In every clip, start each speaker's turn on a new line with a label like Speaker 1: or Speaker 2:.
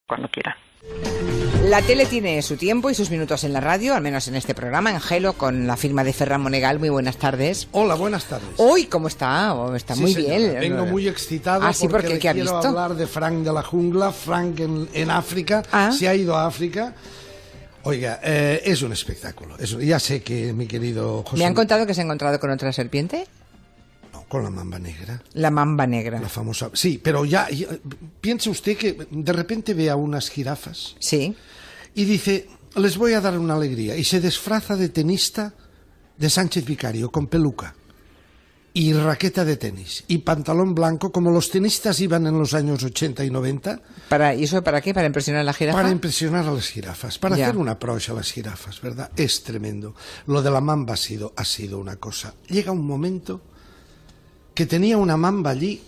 Speaker 1: cuando quiera.
Speaker 2: La tele tiene su tiempo y sus minutos en la radio, al menos en este programa, en Gelo, con la firma de Ferran Monegal. Muy buenas tardes.
Speaker 3: Hola, buenas tardes.
Speaker 2: Hoy, ¿cómo está? Está
Speaker 3: sí,
Speaker 2: muy
Speaker 3: señora.
Speaker 2: bien.
Speaker 3: Vengo muy excitado porque le quiero hablar de Frank de la jungla. Frank en África, se ha ido a África. Oiga, es un espectáculo. Ya sé que mi querido José...
Speaker 2: ¿Me han contado que se ha encontrado con otra serpiente?
Speaker 3: Con la mamba negra.
Speaker 2: La mamba negra.
Speaker 3: La famosa... Sí, pero ya piense usted que de repente ve a unas jirafas.
Speaker 2: Sí.
Speaker 3: Y dice, les voy a dar una alegría. Y se disfraza de tenista de Sánchez Vicario, con peluca. Y raqueta de tenis. Y pantalón blanco, como los tenistas iban en los años 80 y 90.
Speaker 2: ¿Y eso para qué? ¿Para impresionar a la jirafa?
Speaker 3: Para impresionar a las jirafas. Para hacer una approach a las jirafas, ¿verdad? Es tremendo. Lo de la mamba ha sido una cosa. Llega un momento... que tenía una mamba allí.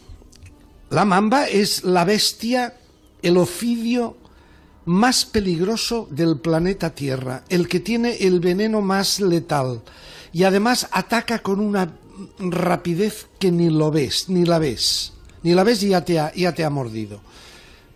Speaker 3: La mamba es la bestia, el ofidio más peligroso del planeta Tierra, el que tiene el veneno más letal, y además ataca con una rapidez que ni la ves y ya te ha mordido.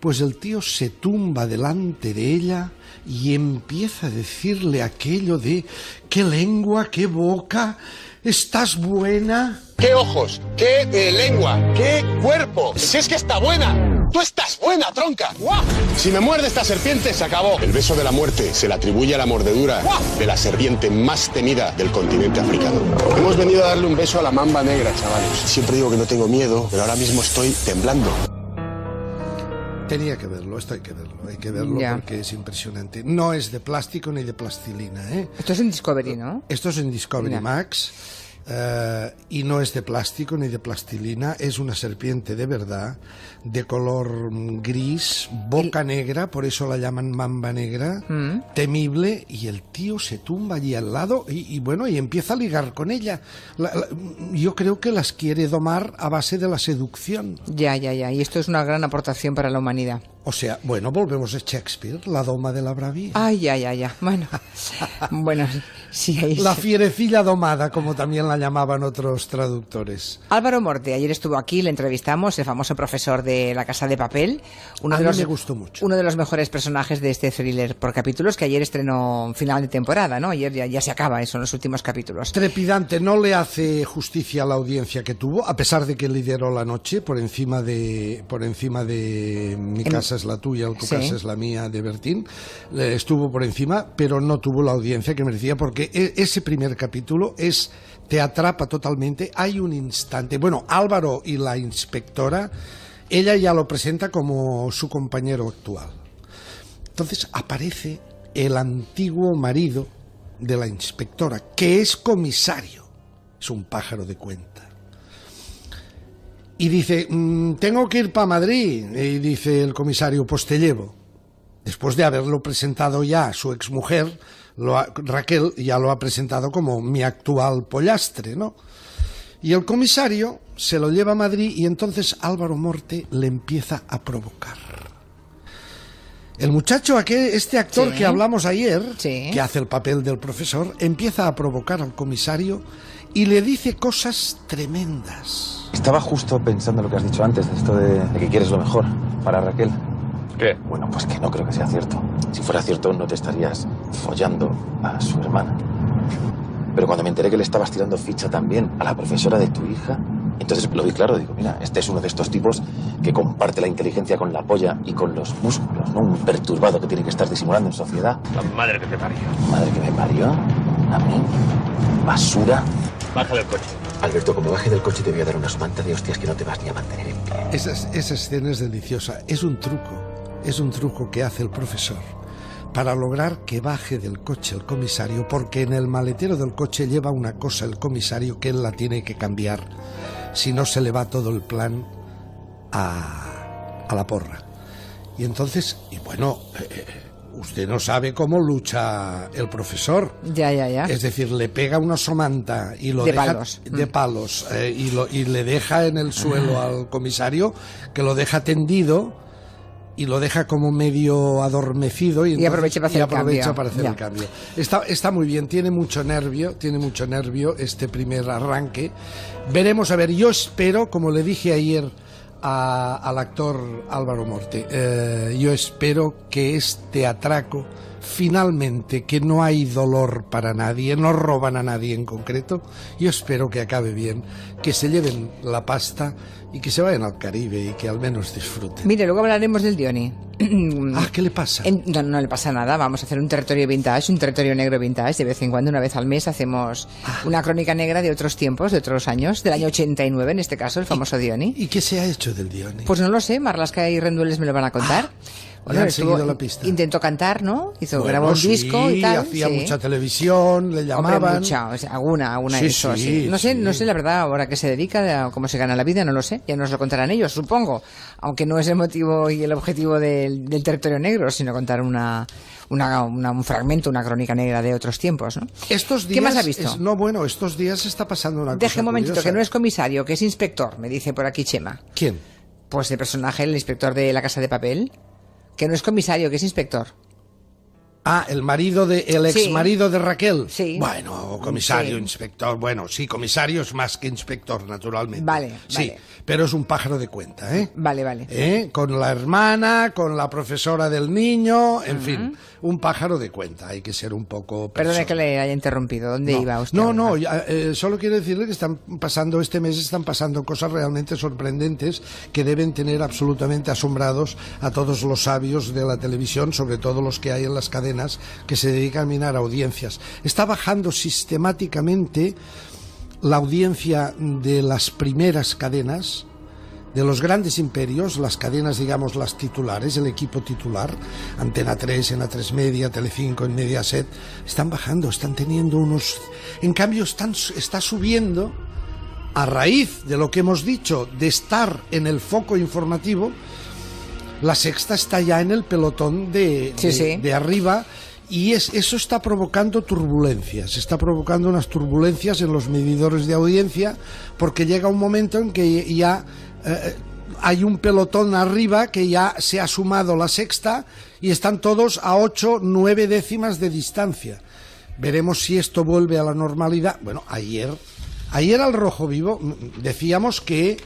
Speaker 3: Pues el tío se tumba delante de ella y empieza a decirle aquello de qué lengua, qué boca, estás buena.
Speaker 4: ¡Qué ojos! ¡Qué lengua! ¡Qué cuerpo! ¡Si es que está buena! ¡Tú estás buena, tronca! ¡Guau! Si me muerde esta serpiente, se acabó. El beso de la muerte se le atribuye a la mordedura de la serpiente más temida del continente africano. Hemos venido a darle un beso a la mamba negra, chavales. Siempre digo que no tengo miedo, pero ahora mismo estoy temblando.
Speaker 3: Tenía que verlo, esto hay que verlo porque es impresionante. No es de plástico ni de plastilina, ¿eh?
Speaker 2: Esto es en Discovery, ¿no?
Speaker 3: Esto es en Discovery Max. Y no es de plástico ni de plastilina, es una serpiente de verdad, de color gris, boca negra, por eso la llaman mamba negra, temible, y el tío se tumba allí al lado y empieza a ligar con ella. Yo creo que las quiere domar a base de la seducción.
Speaker 2: Ya, y esto es una gran aportación para la humanidad.
Speaker 3: O sea, volvemos a Shakespeare, la doma de la bravía.
Speaker 2: Ay, ya. Bueno, sí.
Speaker 3: La fierecilla domada, como también la llamaban otros traductores.
Speaker 2: Álvaro Morte, ayer estuvo aquí, le entrevistamos, el famoso profesor de La Casa de Papel.
Speaker 3: Me gustó mucho.
Speaker 2: Uno de los mejores personajes de este thriller por capítulos, que ayer estrenó final de temporada, ¿no? Ayer ya se acaba eso, en los últimos capítulos.
Speaker 3: Trepidante, no le hace justicia a la audiencia que tuvo, a pesar de que lideró la noche por encima de Mi casa es la tuya, tu casa es la mía, de Bertín. Estuvo por encima, pero no tuvo la audiencia que merecía, porque ese primer capítulo te atrapa totalmente. Hay un instante, Álvaro y la inspectora, ella ya lo presenta como su compañero actual. Entonces aparece el antiguo marido de la inspectora, que es comisario, es un pájaro de cuenta. Y dice, tengo que ir para Madrid. Y dice el comisario, pues te llevo. Después de haberlo presentado ya su exmujer, Raquel ya lo ha presentado como mi actual pollastre, ¿no? Y el comisario se lo lleva a Madrid y entonces Álvaro Morte le empieza a provocar. El muchacho, este actor que hablamos ayer, que hace el papel del profesor, empieza a provocar al comisario y le dice cosas tremendas.
Speaker 5: Estaba justo pensando lo que has dicho antes, de esto de que quieres lo mejor para Raquel.
Speaker 4: ¿Qué?
Speaker 5: Bueno, pues que no creo que sea cierto. Si fuera cierto, no te estarías follando a su hermana. Pero cuando me enteré que le estabas tirando ficha también a la profesora de tu hija, entonces lo vi claro. Digo, mira, este es uno de estos tipos que comparte la inteligencia con la polla y con los músculos, ¿no? Un perturbado que tiene que estar disimulando en sociedad.
Speaker 4: La madre que te parió.
Speaker 5: ¿Madre que me parió? ¿A mí? ¿Basura?
Speaker 4: Bájale el coche.
Speaker 5: Alberto, como baje del coche te voy a dar una manta de hostias que no te vas ni a mantener en pie.
Speaker 3: Esa escena es deliciosa. Es un truco que hace el profesor para lograr que baje del coche el comisario, porque en el maletero del coche lleva una cosa el comisario que él la tiene que cambiar, si no se le va todo el plan a la porra. Y entonces, usted no sabe cómo lucha el profesor.
Speaker 2: Ya.
Speaker 3: Es decir, le pega una somanta y lo deja de palos y le deja en el suelo al comisario, que lo deja tendido y lo deja como medio adormecido y aprovecha para hacer el cambio. Está muy bien, tiene mucho nervio este primer arranque. Veremos, yo espero, como le dije ayer al actor Álvaro Morte. Yo espero que este atraco, finalmente, que no hay dolor para nadie, no roban a nadie en concreto, yo espero que acabe bien, que se lleven la pasta y que se vayan al Caribe y que al menos disfruten.
Speaker 2: Mire, luego hablaremos del Dioni.
Speaker 3: ¿Qué le pasa?
Speaker 2: No le pasa nada, vamos a hacer un territorio vintage, un territorio negro vintage. De vez en cuando, una vez al mes, hacemos una crónica negra de otros tiempos, de otros años, del año 89 en este caso, el famoso Dioni.
Speaker 3: ¿Y qué se ha hecho del Dioni?
Speaker 2: Pues no lo sé, Marlaska y Rendueles me lo van a contar.
Speaker 3: Bueno, han seguido la pista.
Speaker 2: Intentó cantar, ¿no? Grabó un disco y tal.
Speaker 3: Hacía mucha televisión, le llamaban.
Speaker 2: Hombre, mucha, o sea, alguna hizo así. No sé la verdad ahora qué se dedica, cómo se gana la vida, no lo sé. Ya nos lo contarán ellos, supongo. Aunque no es el motivo y el objetivo del territorio negro, sino contar un fragmento, una crónica negra de otros tiempos, ¿no?
Speaker 3: Estos días,
Speaker 2: ¿qué más ha visto?
Speaker 3: Estos días está pasando una cosa
Speaker 2: Deje un momentito,
Speaker 3: curiosa.
Speaker 2: que no es comisario, que es inspector, me dice por aquí Chema.
Speaker 3: ¿Quién?
Speaker 2: Pues el personaje, el inspector de La Casa de Papel. Que no es comisario, que es inspector.
Speaker 3: El ex marido de Raquel.
Speaker 2: Sí.
Speaker 3: Bueno, comisario,
Speaker 2: sí.
Speaker 3: Inspector. Bueno, sí, comisario es más que inspector, naturalmente.
Speaker 2: Vale.
Speaker 3: Sí, pero es un pájaro de cuenta, ¿eh?
Speaker 2: Vale.
Speaker 3: Con la hermana, con la profesora del niño, en fin, un pájaro de cuenta. Hay que ser un poco...
Speaker 2: Perdone que le haya interrumpido. ¿Dónde iba usted?
Speaker 3: No, solo quiero decirle que este mes están pasando cosas realmente sorprendentes que deben tener absolutamente asombrados a todos los sabios de la televisión, sobre todo los que hay en las cadenas que se dedican a minar audiencias. Está bajando sistemáticamente la audiencia de las primeras cadenas, de los grandes imperios, las cadenas, digamos, las titulares, el equipo titular, Antena 3, en A3 Media, Telecinco, en Mediaset, están bajando, están teniendo unos... En cambio, está subiendo, a raíz de lo que hemos dicho, de estar en el foco informativo. La Sexta está ya en el pelotón de arriba y eso está provocando turbulencias, está provocando unas turbulencias en los medidores de audiencia, porque llega un momento en que ya hay un pelotón arriba que ya se ha sumado La Sexta y están todos a 8, 9 décimas de distancia. Veremos si esto vuelve a la normalidad. Bueno, ayer al Rojo Vivo decíamos que...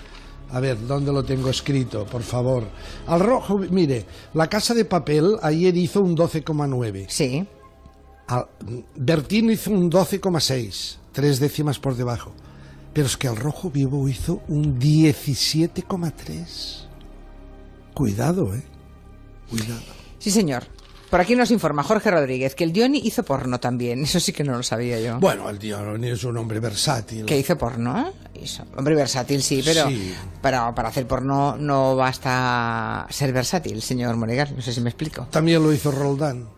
Speaker 3: A ver, ¿dónde lo tengo escrito? Por favor. Al Rojo, mire, La Casa de Papel ayer hizo un 12,9.
Speaker 2: Sí.
Speaker 3: Bertín hizo un 12,6, 3 décimas por debajo. Pero es que Al Rojo Vivo hizo un 17,3. Cuidado, Cuidado.
Speaker 2: Sí, señor. Por aquí nos informa Jorge Rodríguez que el Dioni hizo porno también. Eso sí que no lo sabía yo.
Speaker 3: Bueno, el Dioni es un hombre versátil.
Speaker 2: ¿Qué hizo porno? Hombre versátil, sí, pero
Speaker 3: sí.
Speaker 2: Para hacer porno no basta ser versátil, señor Monegal. No sé si me explico.
Speaker 3: También lo hizo Roldán.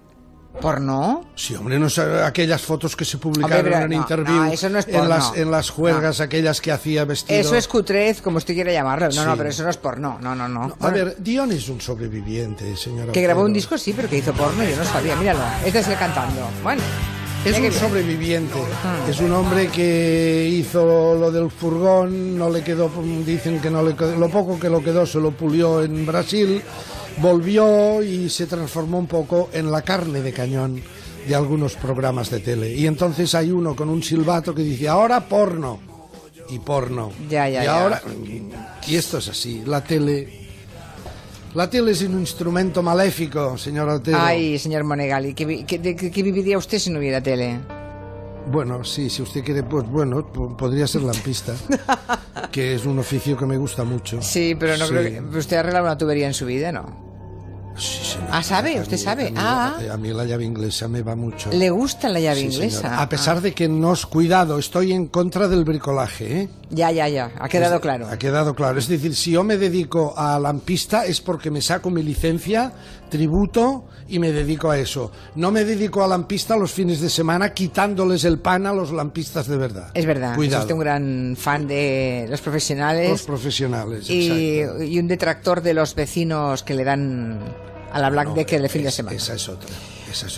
Speaker 2: ¿Porno?
Speaker 3: Sí, hombre, no sé, aquellas fotos que se publicaron en Interview,
Speaker 2: eso no es porno.
Speaker 3: en las juergas, aquellas que hacía vestido...
Speaker 2: Eso es cutrez, como usted quiera llamarlo. No, pero eso no es porno. No.
Speaker 3: A ver, Dion es un sobreviviente, señora.
Speaker 2: Que grabó un disco, sí, pero que hizo porno, yo no sabía. Míralo, este es el cantando. Bueno.
Speaker 3: Es un sobreviviente, es un hombre que hizo lo del furgón, no le quedó, dicen que no le quedó, lo poco que lo quedó se lo pulió en Brasil, volvió y se transformó un poco en la carne de cañón de algunos programas de tele. Y entonces hay uno con un silbato que dice, ahora porno, y porno.
Speaker 2: Ya.
Speaker 3: Y esto es así, la tele es un instrumento maléfico, señor Otero.
Speaker 2: Ay, señor Monegal, ¿de qué viviría usted si no hubiera tele?
Speaker 3: Bueno, sí, si usted quiere, pues bueno, podría ser lampista, que es un oficio que me gusta mucho.
Speaker 2: Sí, pero no creo que... ¿Usted ha arreglado una tubería en su vida, no?
Speaker 3: Sí, señor.
Speaker 2: ¿Sabe? ¿Usted sabe?
Speaker 3: A mí la llave inglesa me va mucho.
Speaker 2: ¿Le gusta la llave inglesa?
Speaker 3: Señora. A pesar de que cuidado, estoy en contra del bricolaje, ¿eh?
Speaker 2: Ya, ha quedado claro.
Speaker 3: Ha quedado claro. Es decir, si yo me dedico a lampista es porque me saco mi licencia, tributo y me dedico a eso. No me dedico a lampista los fines de semana quitándoles el pan a los lampistas de verdad.
Speaker 2: Es verdad.
Speaker 3: Cuidado.
Speaker 2: Es usted un gran fan de los profesionales.
Speaker 3: Los profesionales,
Speaker 2: exacto. Y un detractor de los vecinos que le dan a la Black Decker el fin de semana.
Speaker 3: Esa es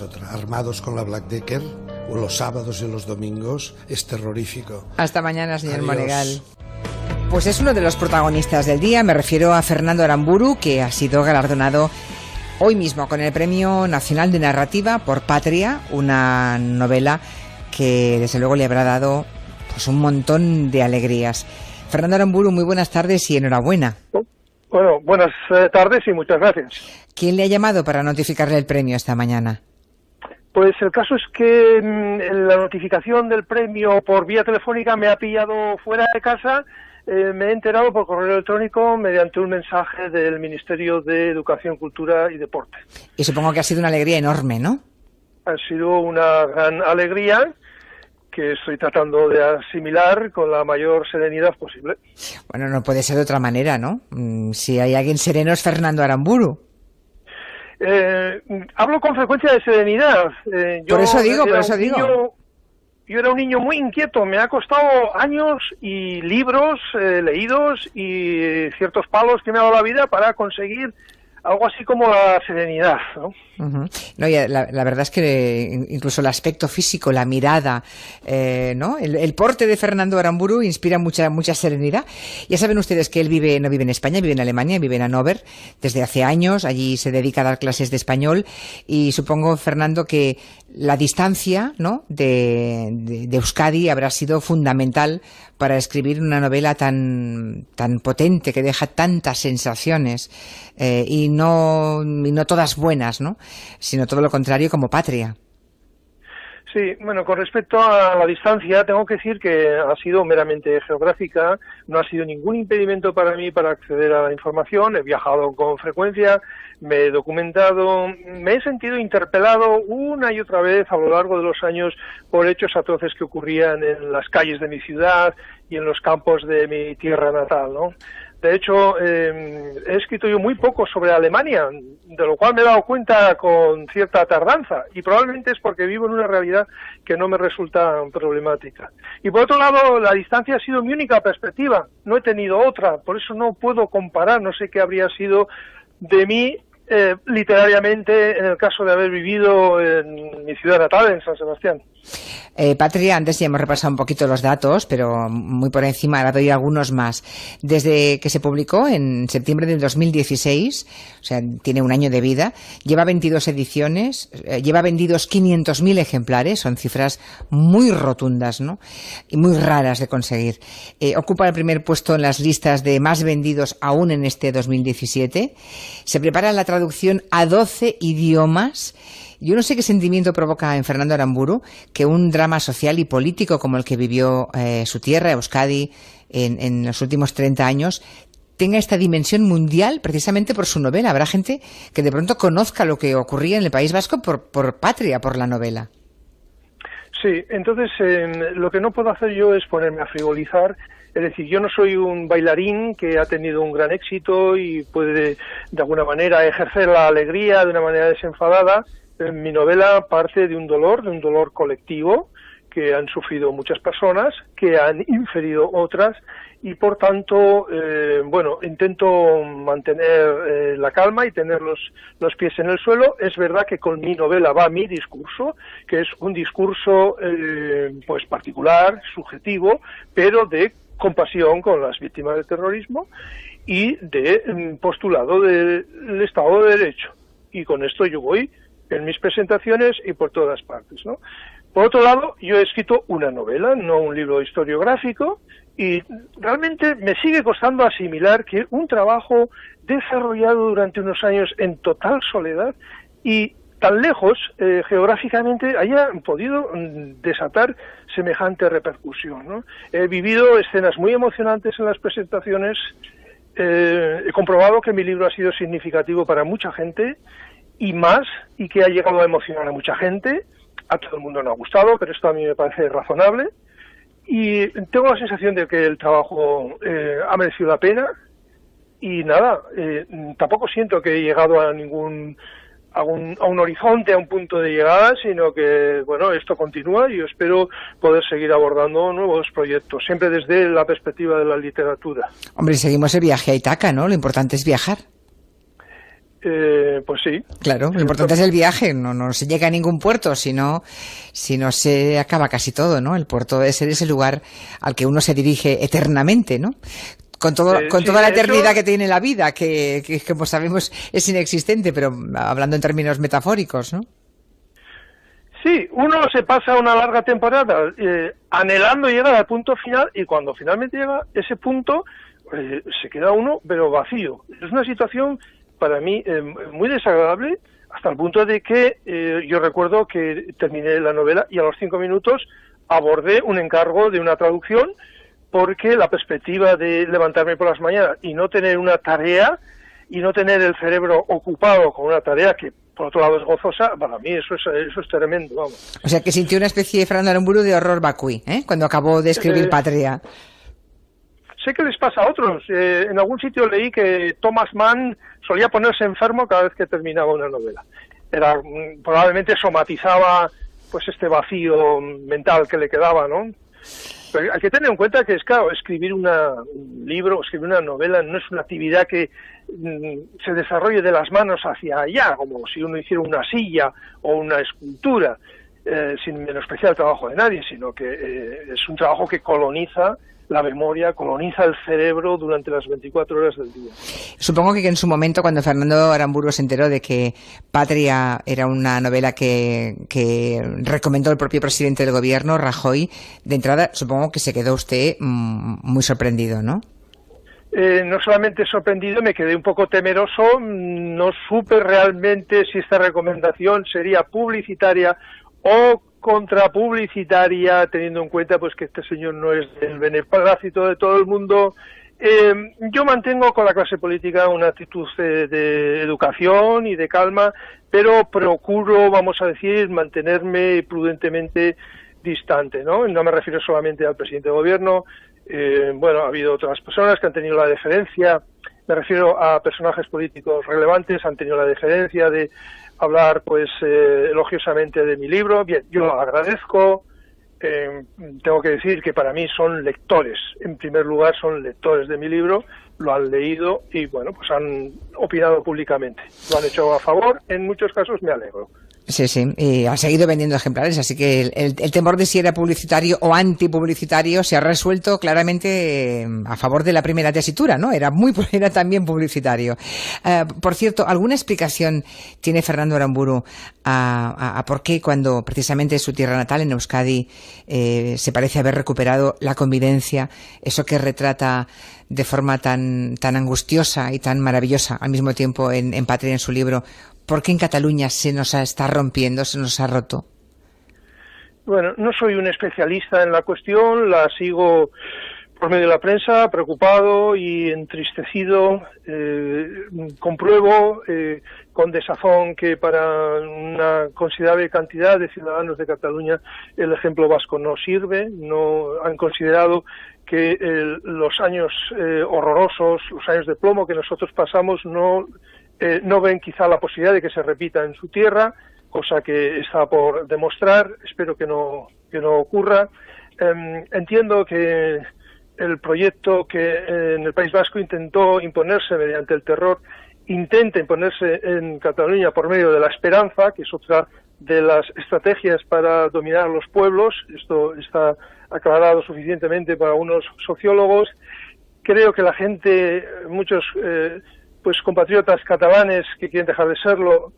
Speaker 3: otra. Armados con la Black Decker, o los sábados y los domingos, es terrorífico.
Speaker 2: Hasta mañana, señor Monegal. Pues es uno de los protagonistas del día. Me refiero a Fernando Aramburu, que ha sido galardonado hoy mismo con el Premio Nacional de Narrativa por Patria, una novela que desde luego le habrá dado pues un montón de alegrías. Fernando Aramburu, muy buenas tardes y enhorabuena.
Speaker 1: Bueno, buenas tardes y muchas gracias.
Speaker 2: ¿Quién le ha llamado para notificarle el premio esta mañana?
Speaker 1: Pues el caso es que la notificación del premio por vía telefónica me ha pillado fuera de casa. Me he enterado por correo electrónico mediante un mensaje del Ministerio de Educación, Cultura y Deporte.
Speaker 2: Y supongo que ha sido una alegría enorme, ¿no?
Speaker 1: Ha sido una gran alegría que estoy tratando de asimilar con la mayor serenidad posible.
Speaker 2: Bueno, no puede ser de otra manera, ¿no? Si hay alguien sereno es Fernando Aramburu.
Speaker 1: Hablo con frecuencia de serenidad.
Speaker 2: Por eso digo.
Speaker 1: Yo era un niño muy inquieto, me ha costado años y libros leídos y ciertos palos que me ha dado la vida para conseguir algo así como la serenidad, ¿no? Uh-huh.
Speaker 2: No, y la verdad es que incluso el aspecto físico, la mirada, ¿no? El porte de Fernando Aramburu inspira mucha serenidad. Ya saben ustedes que él no vive en España, vive en Alemania, vive en Hannover desde hace años. Allí se dedica a dar clases de español y supongo, Fernando, que la distancia, ¿no?, de Euskadi habrá sido fundamental para escribir una novela tan potente, que deja tantas sensaciones y no todas buenas, ¿no?, sino todo lo contrario, como Patria.
Speaker 1: Sí, bueno, con respecto a la distancia, tengo que decir que ha sido meramente geográfica, no ha sido ningún impedimento para mí para acceder a la información, he viajado con frecuencia, me he documentado, me he sentido interpelado una y otra vez a lo largo de los años por hechos atroces que ocurrían en las calles de mi ciudad y en los campos de mi tierra natal, ¿no? De hecho, he escrito yo muy poco sobre Alemania, de lo cual me he dado cuenta con cierta tardanza, y probablemente es porque vivo en una realidad que no me resulta problemática. Y por otro lado, la distancia ha sido mi única perspectiva, no he tenido otra, por eso no puedo comparar, no sé qué habría sido de mí literariamente en el caso de haber vivido en mi ciudad natal, en San Sebastián.
Speaker 2: Patria, antes ya hemos repasado un poquito los datos, pero muy por encima, ahora doy algunos más. Desde que se publicó en septiembre del 2016, o sea, tiene un año de vida, lleva 22 ediciones, lleva vendidos 500.000 ejemplares, son cifras muy rotundas, ¿no?, y muy raras de conseguir. Ocupa el primer puesto en las listas de más vendidos aún en este 2017. Se prepara la traducción a 12 idiomas. Yo no sé qué sentimiento provoca en Fernando Aramburu que un drama social y político como el que vivió su tierra, Euskadi, en los últimos 30 años, tenga esta dimensión mundial precisamente por su novela. Habrá gente que de pronto conozca lo que ocurría en el País Vasco por Patria, por la novela.
Speaker 1: Sí, entonces lo que no puedo hacer yo es ponerme a frivolizar. Es decir, yo no soy un bailarín que ha tenido un gran éxito y puede de alguna manera ejercer la alegría de una manera desenfadada. Mi novela parte de un dolor colectivo que han sufrido muchas personas, que han inferido otras, y por tanto, intento mantener la calma y tener los pies en el suelo. Es verdad que con mi novela va mi discurso, que es un discurso pues particular, subjetivo, pero de compasión con las víctimas del terrorismo y de postulado del Estado de Derecho. Y con esto yo voy en mis presentaciones y por todas partes, ¿no? Por otro lado, yo he escrito una novela, no un libro historiográfico, y realmente me sigue costando asimilar que un trabajo desarrollado durante unos años en total soledad y tan lejos geográficamente haya podido desatar semejante repercusión, ¿no? He vivido escenas muy emocionantes en las presentaciones, he comprobado que mi libro ha sido significativo para mucha gente, y que ha llegado a emocionar a mucha gente. A todo el mundo no ha gustado, pero esto a mí me parece razonable, y tengo la sensación de que el trabajo ha merecido la pena, y nada, tampoco siento que he llegado a un horizonte, a un punto de llegada, sino que, bueno, esto continúa y yo espero poder seguir abordando nuevos proyectos, siempre desde la perspectiva de la literatura.
Speaker 2: Hombre, seguimos el viaje a Ítaca, ¿no? Lo importante es viajar.
Speaker 1: Pues sí.
Speaker 2: Claro, lo importante es el viaje, no se llega a ningún puerto, sino se acaba casi todo, ¿no? El puerto debe ser ese lugar al que uno se dirige eternamente, ¿no? Con toda la eternidad que tiene la vida, que como sabemos es inexistente, pero hablando en términos metafóricos, ¿no?
Speaker 1: Sí, uno se pasa una larga temporada anhelando llegar al punto final, y cuando finalmente llega ese punto, se queda uno pero vacío. Es una situación para mí muy desagradable, hasta el punto de que yo recuerdo que terminé la novela y a los 5 minutos abordé un encargo de una traducción, porque la perspectiva de levantarme por las mañanas y no tener una tarea y no tener el cerebro ocupado con una tarea que por otro lado es gozosa, para mí eso es tremendo, vamos.
Speaker 2: O sea que sintió una especie de Fernando Aramburu de horror vacui, cuando acabó de escribir Patria.
Speaker 1: Sé que les pasa a otros. En algún sitio leí que Thomas Mann solía ponerse enfermo cada vez que terminaba una novela. Probablemente somatizaba pues este vacío mental que le quedaba, ¿no? Pero hay que tener en cuenta que claro, escribir un libro, escribir una novela no es una actividad que se desarrolle de las manos hacia allá, como si uno hiciera una silla o una escultura, sin menospreciar el trabajo de nadie, sino que es un trabajo que coloniza la memoria, coloniza el cerebro durante las 24 horas del día.
Speaker 2: Supongo que en su momento, cuando Fernando Aramburu se enteró de que Patria era una novela que recomendó el propio presidente del gobierno, Rajoy, de entrada supongo que se quedó usted muy sorprendido, ¿no?
Speaker 1: No solamente sorprendido, me quedé un poco temeroso, no supe realmente si esta recomendación sería publicitaria o contrapublicitaria, teniendo en cuenta pues que este señor no es del beneplácito de todo el mundo. Yo mantengo con la clase política una actitud de educación y de calma, pero procuro, vamos a decir, mantenerme prudentemente distante, ¿no? No me refiero solamente al presidente de gobierno. Bueno, ha habido otras personas que han tenido la deferencia, me refiero a personajes políticos relevantes, han tenido la deferencia de hablar pues elogiosamente de mi libro. Bien, yo lo agradezco, tengo que decir que para mí son lectores, en primer lugar son lectores de mi libro, lo han leído y bueno, pues han opinado públicamente, lo han hecho a favor, en muchos casos me alegro.
Speaker 2: Sí, y ha seguido vendiendo ejemplares, así que el temor de si era publicitario o antipublicitario se ha resuelto claramente a favor de la primera tesitura, ¿no? Era también publicitario. Por cierto, ¿alguna explicación tiene Fernando Aramburu a por qué cuando precisamente su tierra natal, en Euskadi, se parece haber recuperado la convivencia, eso que retrata de forma tan angustiosa y tan maravillosa al mismo tiempo en Patria, en su libro? ¿Por qué en Cataluña se nos está rompiendo, se nos ha roto?
Speaker 1: Bueno, no soy un especialista en la cuestión, la sigo por medio de la prensa, preocupado y entristecido. Compruebo con desazón que para una considerable cantidad de ciudadanos de Cataluña el ejemplo vasco no sirve, no han considerado que los años horrorosos, los años de plomo que nosotros pasamos no ven quizá la posibilidad de que se repita en su tierra, cosa que está por demostrar, espero que no ocurra. Entiendo que el proyecto que en el País Vasco intentó imponerse mediante el terror, intenta imponerse en Cataluña por medio de la esperanza, que es otra de las estrategias para dominar los pueblos. Esto está aclarado suficientemente para unos sociólogos. Creo que la gente, muchos pues compatriotas catalanes que quieren dejar de serlo,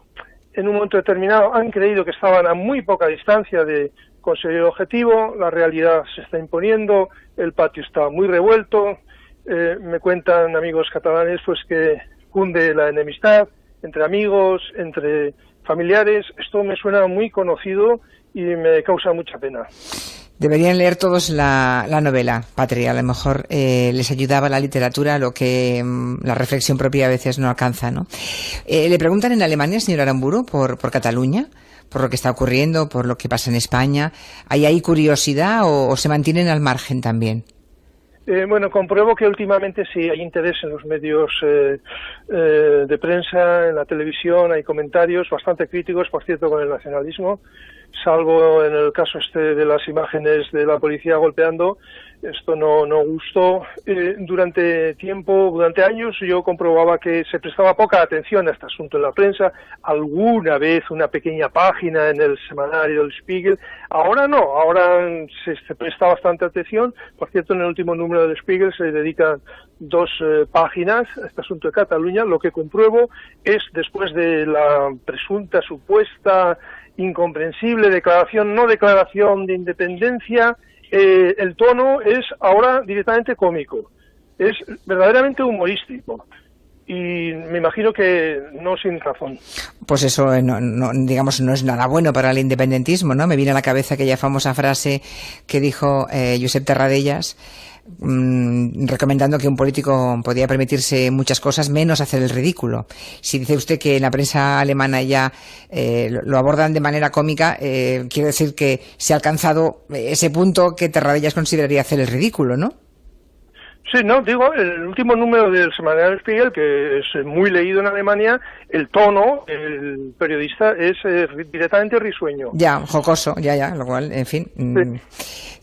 Speaker 1: en un momento determinado han creído que estaban a muy poca distancia de conseguir el objetivo. La realidad se está imponiendo, el patio está muy revuelto, me cuentan amigos catalanes pues que cunde la enemistad entre amigos, entre familiares. Esto me suena muy conocido y me causa mucha pena.
Speaker 2: Deberían leer todos la novela, Patria. A lo mejor les ayudaba la literatura, lo que la reflexión propia a veces no alcanza, ¿no? Le preguntan en Alemania, señor Aramburu, por Cataluña, por lo que está ocurriendo, por lo que pasa en España. ¿Hay curiosidad o se mantienen al margen también?
Speaker 1: Bueno, compruebo que últimamente sí hay interés en los medios de prensa, en la televisión, hay comentarios bastante críticos, por cierto, con el nacionalismo, salvo en el caso de las imágenes de la policía golpeando. Esto no gustó. Durante años yo comprobaba que se prestaba poca atención a este asunto en la prensa, alguna vez una pequeña página en el semanario del Spiegel, ahora no, ahora se presta bastante atención. Por cierto, en el último número del Spiegel se dedican 2 páginas a este asunto de Cataluña. Lo que compruebo es, después de la presunta, supuesta, incomprensible declaración de independencia, el tono es ahora directamente cómico. Es verdaderamente humorístico. Y me imagino que no sin razón.
Speaker 2: Pues eso, digamos, no es nada bueno para el independentismo, ¿no? Me viene a la cabeza aquella famosa frase que dijo Josep Terradellas, recomendando que un político podía permitirse muchas cosas menos hacer el ridículo. Si dice usted que en la prensa alemana ya lo abordan de manera cómica, quiere decir que se ha alcanzado ese punto que Terradellas consideraría hacer el ridículo, ¿no?
Speaker 1: Sí, no, digo, el último número del semanario Spiegel, que es muy leído en Alemania, el tono, el periodista es directamente risueño.
Speaker 2: Ya, jocoso, ya, lo cual, en fin,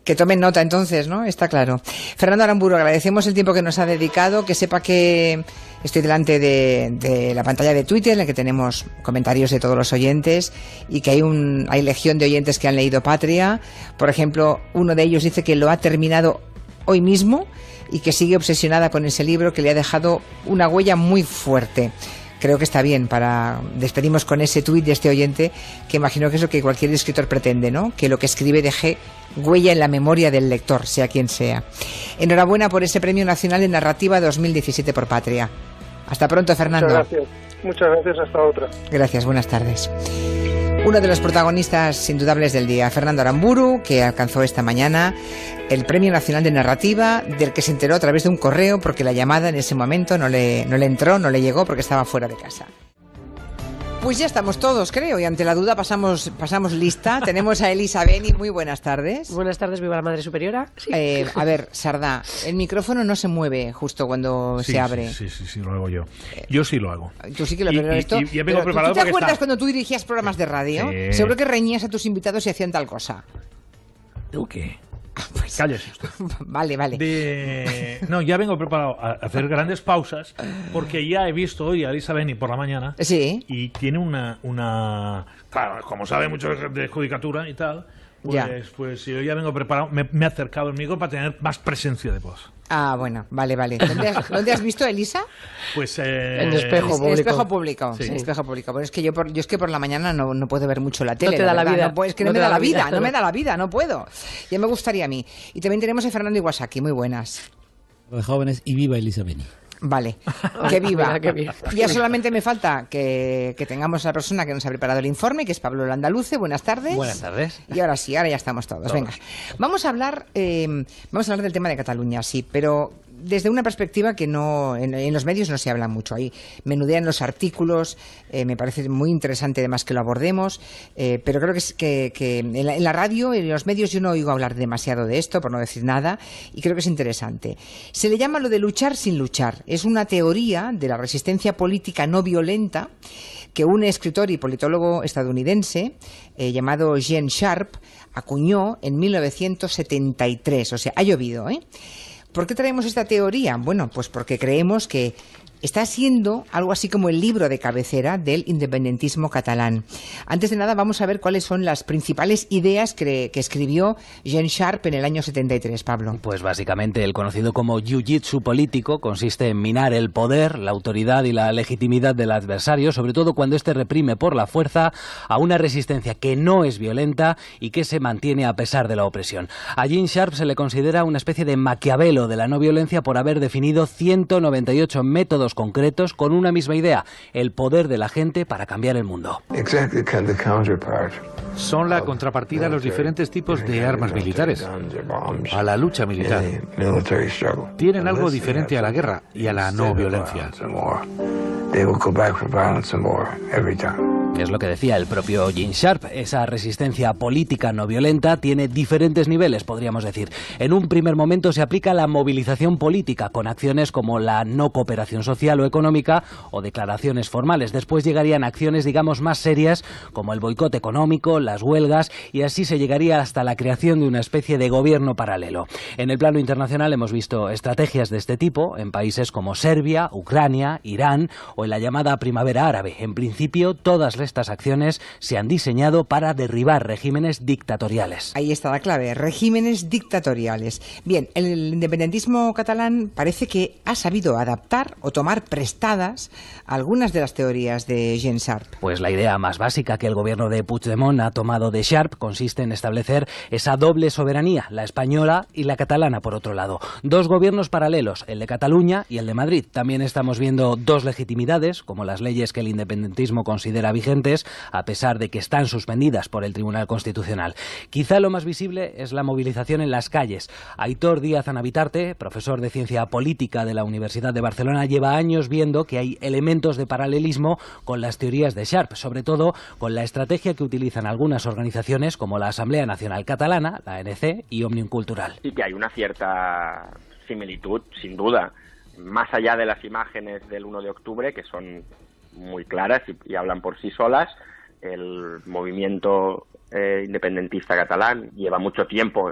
Speaker 2: que tomen nota entonces, ¿no? Está claro. Fernando Aramburu, agradecemos el tiempo que nos ha dedicado, que sepa que estoy delante de la pantalla de Twitter, en la que tenemos comentarios de todos los oyentes, y que hay legión de oyentes que han leído Patria. Por ejemplo, uno de ellos dice que lo ha terminado hoy mismo, y que sigue obsesionada con ese libro que le ha dejado una huella muy fuerte. Creo que está bien. Despedimos con ese tuit de este oyente, que imagino que es lo que cualquier escritor pretende, ¿no? Que lo que escribe deje huella en la memoria del lector, sea quien sea. Enhorabuena por ese Premio Nacional de Narrativa 2017 por Patria. Hasta pronto, Fernando.
Speaker 1: Muchas gracias, hasta otra.
Speaker 2: Gracias, buenas tardes. Uno de los protagonistas indudables del día, Fernando Aramburu, que alcanzó esta mañana el Premio Nacional de Narrativa, del que se enteró a través de un correo, porque la llamada en ese momento no le entró, no le llegó, porque estaba fuera de casa. Pues ya estamos todos, creo, y ante la duda pasamos lista. Tenemos a Elisa Beni. Muy buenas tardes.
Speaker 6: Buenas tardes, viva la Madre Superiora. Sí.
Speaker 2: A ver, Sardá, el micrófono no se mueve justo cuando se abre.
Speaker 7: Sí, lo hago yo. Yo sí lo hago.
Speaker 2: Tú sí que lo haces.
Speaker 7: Y vengo preparado.
Speaker 2: ¿Tú te acuerdas cuando tú dirigías programas de radio? Sí. Seguro que reñías a tus invitados y hacían tal cosa.
Speaker 7: ¿Tú qué?
Speaker 2: Pues,
Speaker 7: cállese usted.
Speaker 2: Vale.
Speaker 7: No, ya vengo preparado a hacer grandes pausas, porque ya he visto hoy a Elisa Beni por la mañana.
Speaker 2: Sí.
Speaker 7: Y tiene una claro, como sabe mucho de judicatura y tal, pues yo ya vengo preparado, me he acercado al micro para tener más presencia de voz.
Speaker 2: Ah, bueno, vale. ¿Dónde has visto a Elisa?
Speaker 7: Pues
Speaker 6: en Espejo Público.
Speaker 2: En Espejo Público, sí. En Espejo Público. Bueno, es que yo es que por la mañana no puedo ver mucho la tele.
Speaker 6: No te da la vida.
Speaker 2: No, es que no me da la vida, no me da la vida, no puedo. Ya me gustaría a mí. Y también tenemos a Fernando Iwasaki, muy buenas.
Speaker 8: De jóvenes y viva Elisa Beni.
Speaker 2: Vale, que viva.
Speaker 6: Mira, que viva.
Speaker 2: Ya solamente me falta que tengamos a la persona que nos ha preparado el informe, que es Pablo Landaluce. Buenas tardes.
Speaker 8: Buenas tardes.
Speaker 2: Y ahora sí, ahora ya estamos todos. Venga, vamos a hablar del tema de Cataluña, sí, pero desde una perspectiva que en los medios no se habla mucho. Ahí menudean los artículos, me parece muy interesante además que lo abordemos, pero creo que en la radio, en los medios, yo no oigo hablar demasiado de esto, por no decir nada, y creo que es interesante. Se le llama lo de luchar sin luchar. Es una teoría de la resistencia política no violenta que un escritor y politólogo estadounidense llamado Gene Sharp acuñó en 1973. O sea, ha llovido, ¿eh? ¿Por qué traemos esta teoría? Bueno, pues porque creemos que está siendo algo así como el libro de cabecera del independentismo catalán. Antes de nada, vamos a ver cuáles son las principales ideas que escribió Gene Sharp en el año 73, Pablo.
Speaker 8: Pues básicamente el conocido como jiu-jitsu político consiste en minar el poder, la autoridad y la legitimidad del adversario, sobre todo cuando éste reprime por la fuerza a una resistencia que no es violenta y que se mantiene a pesar de la opresión. A Gene Sharp se le considera una especie de Maquiavelo de la no violencia por haber definido 198 métodos concretos con una misma idea: el poder de la gente para cambiar el mundo.
Speaker 9: Son la contrapartida a los diferentes tipos de armas militares, a la lucha militar. Tienen algo diferente a la guerra y a la no violencia.
Speaker 8: Es lo que decía el propio Gene Sharp. Esa resistencia política no violenta tiene diferentes niveles, podríamos decir. En un primer momento se aplica la movilización política, con acciones como la no cooperación social o económica o declaraciones formales. Después llegarían acciones, digamos, más serias, como el boicot económico, las huelgas, y así se llegaría hasta la creación de una especie de gobierno paralelo. En el plano internacional hemos visto estrategias de este tipo en países como Serbia, Ucrania, Irán o en la llamada Primavera Árabe. En principio, todas estas acciones se han diseñado para derribar regímenes dictatoriales.
Speaker 2: Ahí está la clave, regímenes dictatoriales. Bien, el independentismo catalán parece que ha sabido adaptar o tomar prestadas algunas de las teorías de Jean Sharp.
Speaker 8: Pues la idea más básica que el gobierno de Puigdemont ha tomado de Sharp consiste en establecer esa doble soberanía, la española y la catalana por otro lado. Dos gobiernos paralelos, el de Cataluña y el de Madrid. También estamos viendo dos legitimidades, como las leyes que el independentismo considera vigentes, a pesar de que están suspendidas por el Tribunal Constitucional. Quizá lo más visible es la movilización en las calles. Aitor Díaz Anabitarte, profesor de Ciencia Política de la Universidad de Barcelona, lleva años viendo que hay elementos de paralelismo con las teorías de Sharp, sobre todo con la estrategia que utilizan algunas organizaciones como la Asamblea Nacional Catalana, la ANC y Òmnium Cultural.
Speaker 10: Y que hay una cierta similitud, sin duda, más allá de las imágenes del 1 de octubre, que son muy claras y hablan por sí solas. El movimiento independentista catalán lleva mucho tiempo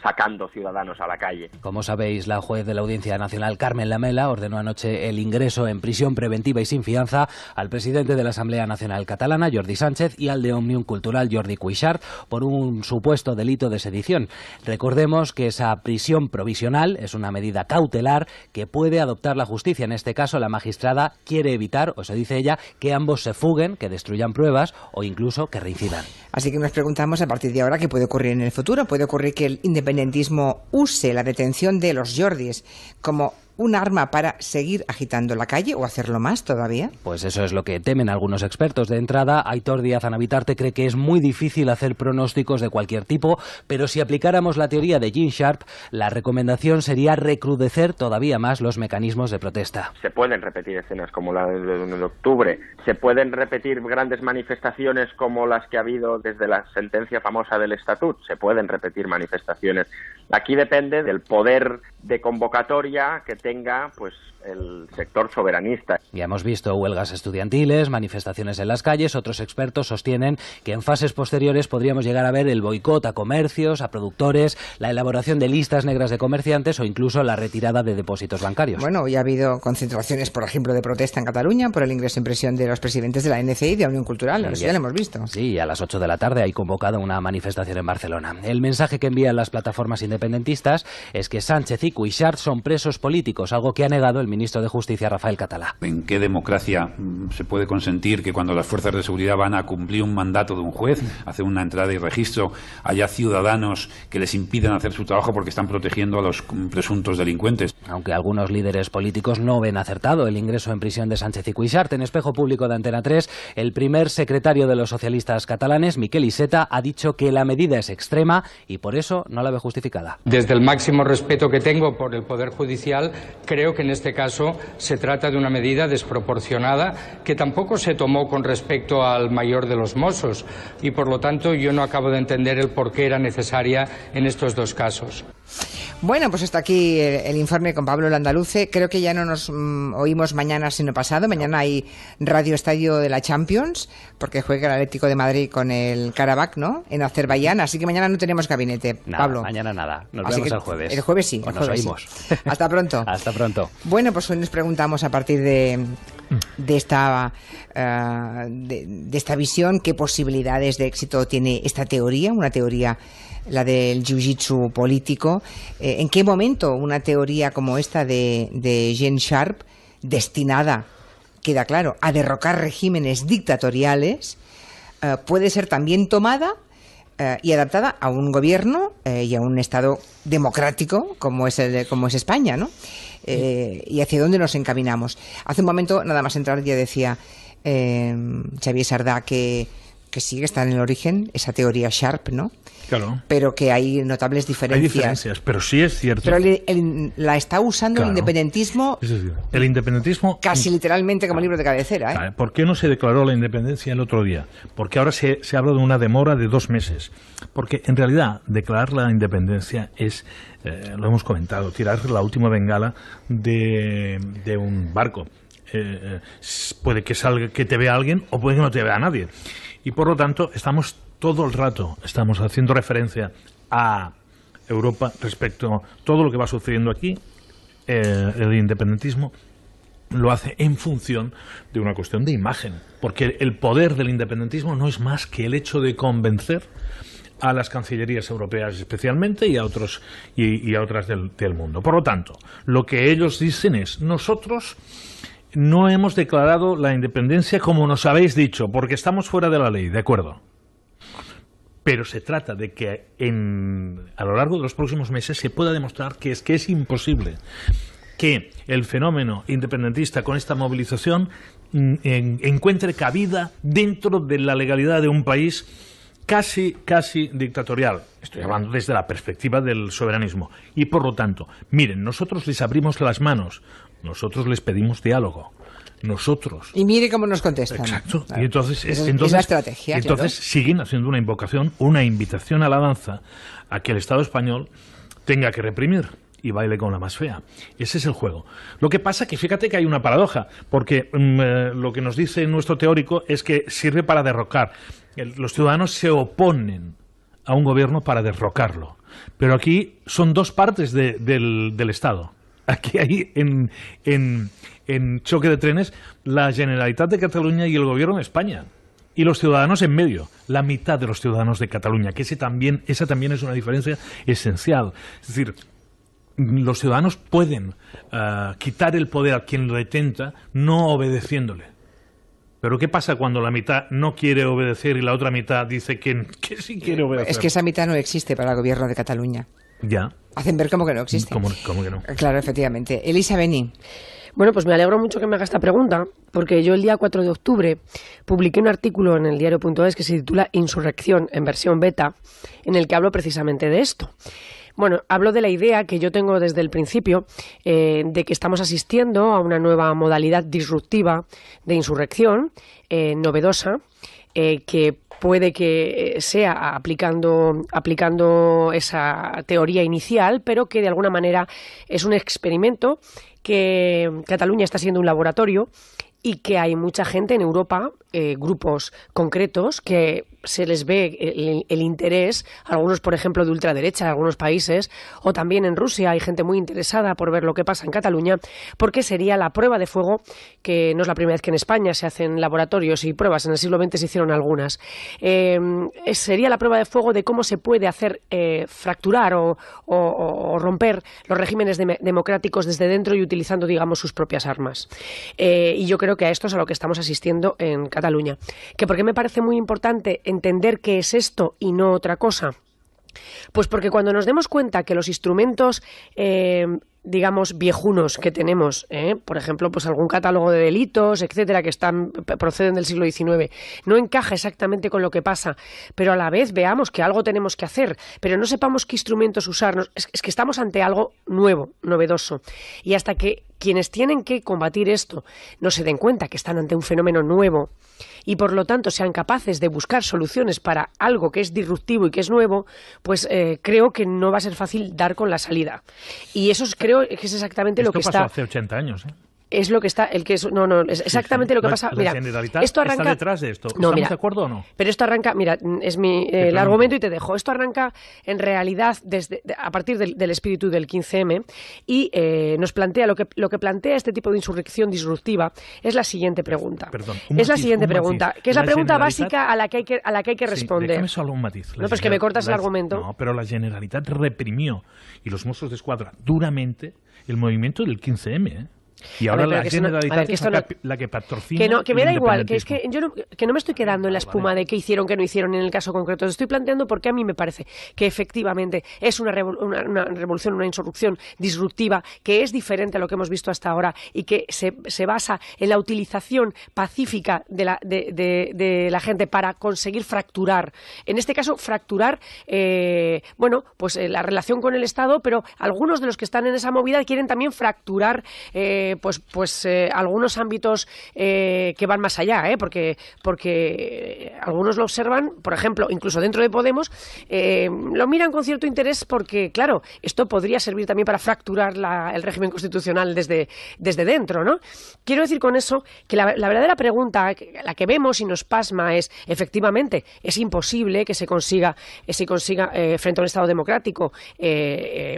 Speaker 10: sacando ciudadanos a la calle.
Speaker 8: Como sabéis, la juez de la Audiencia Nacional, Carmen Lamela, ordenó anoche el ingreso en prisión preventiva y sin fianza al presidente de la Asamblea Nacional Catalana, Jordi Sánchez, y al de Òmnium Cultural, Jordi Cuixart, por un supuesto delito de sedición. Recordemos que esa prisión provisional es una medida cautelar que puede adoptar la justicia. En este caso, la magistrada quiere evitar, o eso dice ella, que ambos se fuguen, que destruyan pruebas o incluso que reincidan.
Speaker 2: Así que nos preguntamos a partir de ahora qué puede ocurrir en el futuro. Puede ocurrir que el independentismo use la detención de los Jordis como un arma para seguir agitando la calle o hacerlo más todavía.
Speaker 8: Pues eso es lo que temen algunos expertos. De entrada, Aitor Díaz Anabitarte cree que es muy difícil hacer pronósticos de cualquier tipo, pero si aplicáramos la teoría de Jean Sharp, la recomendación sería recrudecer todavía más los mecanismos de protesta.
Speaker 10: Se pueden repetir escenas como la del 1 de octubre, se pueden repetir grandes manifestaciones como las que ha habido desde la sentencia famosa del Estatut, se pueden repetir manifestaciones. Aquí depende del poder de convocatoria que tenga pues el sector soberanista.
Speaker 8: Ya hemos visto huelgas estudiantiles, manifestaciones en las calles. Otros expertos sostienen que en fases posteriores podríamos llegar a ver el boicot a comercios, a productores, la elaboración de listas negras de comerciantes o incluso la retirada de depósitos bancarios.
Speaker 2: Bueno, ya ha habido concentraciones, por ejemplo, de protesta en Cataluña por el ingreso en prisión de los presidentes de la ANC y de Òmnium Cultural. Eso ya lo hemos visto.
Speaker 8: Sí, a las 8 de la tarde hay convocada una manifestación en Barcelona. El mensaje que envían las plataformas independentistas es que Sánchez y Cuixart son presos políticos, algo que ha negado el ministro de Justicia, Rafael Català.
Speaker 11: ¿En qué democracia se puede consentir que cuando las fuerzas de seguridad van a cumplir un mandato de un juez, hacer una entrada y registro, haya ciudadanos que les impiden hacer su trabajo porque están protegiendo a los presuntos delincuentes?
Speaker 8: Aunque algunos líderes políticos no ven acertado el ingreso en prisión de Sánchez y Cuixart, en Espejo Público de Antena 3, el primer secretario de los socialistas catalanes, Miquel Iceta, ha dicho que la medida es extrema y por eso no la ve justificada.
Speaker 12: Desde el máximo respeto que tengo por el Poder Judicial, creo que en este caso se trata de una medida desproporcionada que tampoco se tomó con respecto al mayor de los Mossos y por lo tanto yo no acabo de entender el por qué era necesaria en estos dos casos.
Speaker 2: Bueno, pues hasta aquí el informe con Pablo Landaluce. Creo que ya no nos oímos mañana sino pasado. Mañana hay Radio Estadio de la Champions, porque juega el Atlético de Madrid con el Karabakh, ¿no? En Azerbaiyán, así que mañana no tenemos gabinete.
Speaker 8: Nada,
Speaker 2: Pablo.
Speaker 8: Mañana nada. Nos
Speaker 2: así
Speaker 8: vemos el jueves.
Speaker 2: El jueves sí.
Speaker 8: O nos oímos.
Speaker 2: Sí. Hasta pronto.
Speaker 8: Hasta pronto.
Speaker 2: Bueno, pues hoy nos preguntamos a partir de esta visión, qué posibilidades de éxito tiene esta teoría, una teoría, la del jiu-jitsu político. ¿En qué momento una teoría como esta de Jean Sharp, destinada, queda claro, a derrocar regímenes dictatoriales, puede ser también tomada y adaptada a un gobierno y a un Estado democrático como es España, ¿no? Y hacia dónde nos encaminamos? Hace un momento, nada más entrar, ya decía Xavier Sardá que sí que está en el origen esa teoría Sharp, ¿no?
Speaker 7: Claro.
Speaker 2: Pero que hay notables diferencias.
Speaker 7: Hay diferencias, pero sí es cierto.
Speaker 2: Pero la está usando, claro, el independentismo.
Speaker 7: Es decir, el independentismo
Speaker 2: casi literalmente como libro de cabecera, ¿eh?
Speaker 7: ¿Por qué no se declaró la independencia el otro día? Porque ahora se habla de una demora de 2 meses. Porque en realidad declarar la independencia es, lo hemos comentado, tirar la última bengala de un barco. Puede que salga, que te vea alguien, o puede que no te vea nadie. Y por lo tanto todo el rato estamos haciendo referencia a Europa respecto a todo lo que va sucediendo aquí, el independentismo lo hace en función de una cuestión de imagen, porque el poder del independentismo no es más que el hecho de convencer a las cancillerías europeas especialmente y a otras del mundo. Por lo tanto, lo que ellos dicen es: nosotros no hemos declarado la independencia como nos habéis dicho, porque estamos fuera de la ley, ¿de acuerdo? Pero se trata de que a lo largo de los próximos meses se pueda demostrar que es imposible que el fenómeno independentista con esta movilización encuentre cabida dentro de la legalidad de un país casi dictatorial. Estoy hablando desde la perspectiva del soberanismo. Y por lo tanto, miren, nosotros les abrimos las manos, nosotros les pedimos diálogo. Nosotros.
Speaker 2: Y mire cómo nos contestan.
Speaker 7: Exacto.
Speaker 2: Claro.
Speaker 7: Y entonces
Speaker 2: es la estrategia.
Speaker 7: Entonces
Speaker 2: claro.
Speaker 7: Siguen haciendo una invitación a la danza a que el Estado español tenga que reprimir y baile con la más fea. Ese es el juego. Lo que pasa que fíjate que hay una paradoja, porque lo que nos dice nuestro teórico es que sirve para derrocar. Los ciudadanos se oponen a un gobierno para derrocarlo. Pero aquí son dos partes del Estado. Aquí hay en choque de trenes la Generalitat de Cataluña y el Gobierno de España. Y los ciudadanos en medio, la mitad de los ciudadanos de Cataluña, que esa también es una diferencia esencial. Es decir, los ciudadanos pueden quitar el poder a quien lo detenta no obedeciéndole. Pero ¿qué pasa cuando la mitad no quiere obedecer y la otra mitad dice que sí quiere obedecer?
Speaker 2: Es que esa mitad no existe para el Gobierno de Cataluña.
Speaker 7: Ya.
Speaker 2: Hacen ver como que no existe.
Speaker 7: ¿Cómo que no?
Speaker 2: Claro, efectivamente. Elisa Beni.
Speaker 6: Bueno, pues me alegro mucho que me haga esta pregunta, porque yo el día 4 de octubre publiqué un artículo en el diario.es que se titula Insurrección en versión beta, en el que hablo precisamente de esto. Bueno, hablo de la idea que yo tengo desde el principio de que estamos asistiendo a una nueva modalidad disruptiva de insurrección, novedosa, que puede que sea aplicando esa teoría inicial, pero que de alguna manera es un experimento que Cataluña está siendo un laboratorio y que hay mucha gente en Europa, grupos concretos, que se les ve el interés, algunos, por ejemplo, de ultraderecha en algunos países, o también en Rusia hay gente muy interesada por ver lo que pasa en Cataluña, porque sería la prueba de fuego, que no es la primera vez que en España se hacen laboratorios y pruebas, en el siglo XX se hicieron algunas. Sería la prueba de fuego de cómo se puede hacer fracturar o romper los regímenes democráticos desde dentro y utilizando, digamos, sus propias armas. Y yo creo que a esto es a lo que estamos asistiendo en Cataluña. ¿Que por qué me parece muy importante entender qué es esto y no otra cosa? Pues porque cuando nos demos cuenta que los instrumentos, digamos, viejunos que tenemos, por ejemplo, pues algún catálogo de delitos, etcétera, que proceden del siglo XIX, no encaja exactamente con lo que pasa, pero a la vez veamos que algo tenemos que hacer, pero no sepamos qué instrumentos usarnos, es que estamos ante algo nuevo, novedoso. Y hasta que quienes tienen que combatir esto no se den cuenta que están ante un fenómeno nuevo y por lo tanto sean capaces de buscar soluciones para algo que es disruptivo y que es nuevo, pues creo que no va a ser fácil dar con la salida. Y eso creo que es exactamente lo que está...
Speaker 7: Esto pasó hace 80 años, ¿eh?
Speaker 6: Es lo que está, es exactamente lo que pasa. Mira, esto arranca.
Speaker 7: ¿Está detrás de esto? ¿Estamos de acuerdo o no?
Speaker 6: Pero esto arranca, mira, es el argumento y te dejo. Esto arranca en realidad a partir del espíritu del 15M y nos plantea lo que plantea este tipo de insurrección disruptiva es la siguiente pregunta. Que es la pregunta básica a la que hay que responder.
Speaker 7: Déjame solo un matiz.
Speaker 6: No, pues que me cortas el argumento.
Speaker 7: No, pero la Generalitat reprimió y los Mossos d'Esquadra duramente el movimiento del 15M, ¿eh? Y ahora la Generalitat es la que patrocina.
Speaker 6: Que me da igual, que es que yo no me estoy quedando en la espuma de qué hicieron, qué no hicieron en el caso concreto. Estoy planteando porque a mí me parece que efectivamente es una revolución, una insurrección disruptiva que es diferente a lo que hemos visto hasta ahora y que se basa en la utilización pacífica de la gente para conseguir fracturar. En este caso, fracturar, la relación con el Estado, pero algunos de los que están en esa movida quieren también fracturar algunos ámbitos que van más allá, porque algunos lo observan, por ejemplo, incluso dentro de Podemos, lo miran con cierto interés porque, claro, esto podría servir también para fracturar el régimen constitucional desde dentro, ¿no? Quiero decir con eso que la verdadera pregunta, la que vemos y nos pasma es, efectivamente, es imposible que se consiga frente a un Estado democrático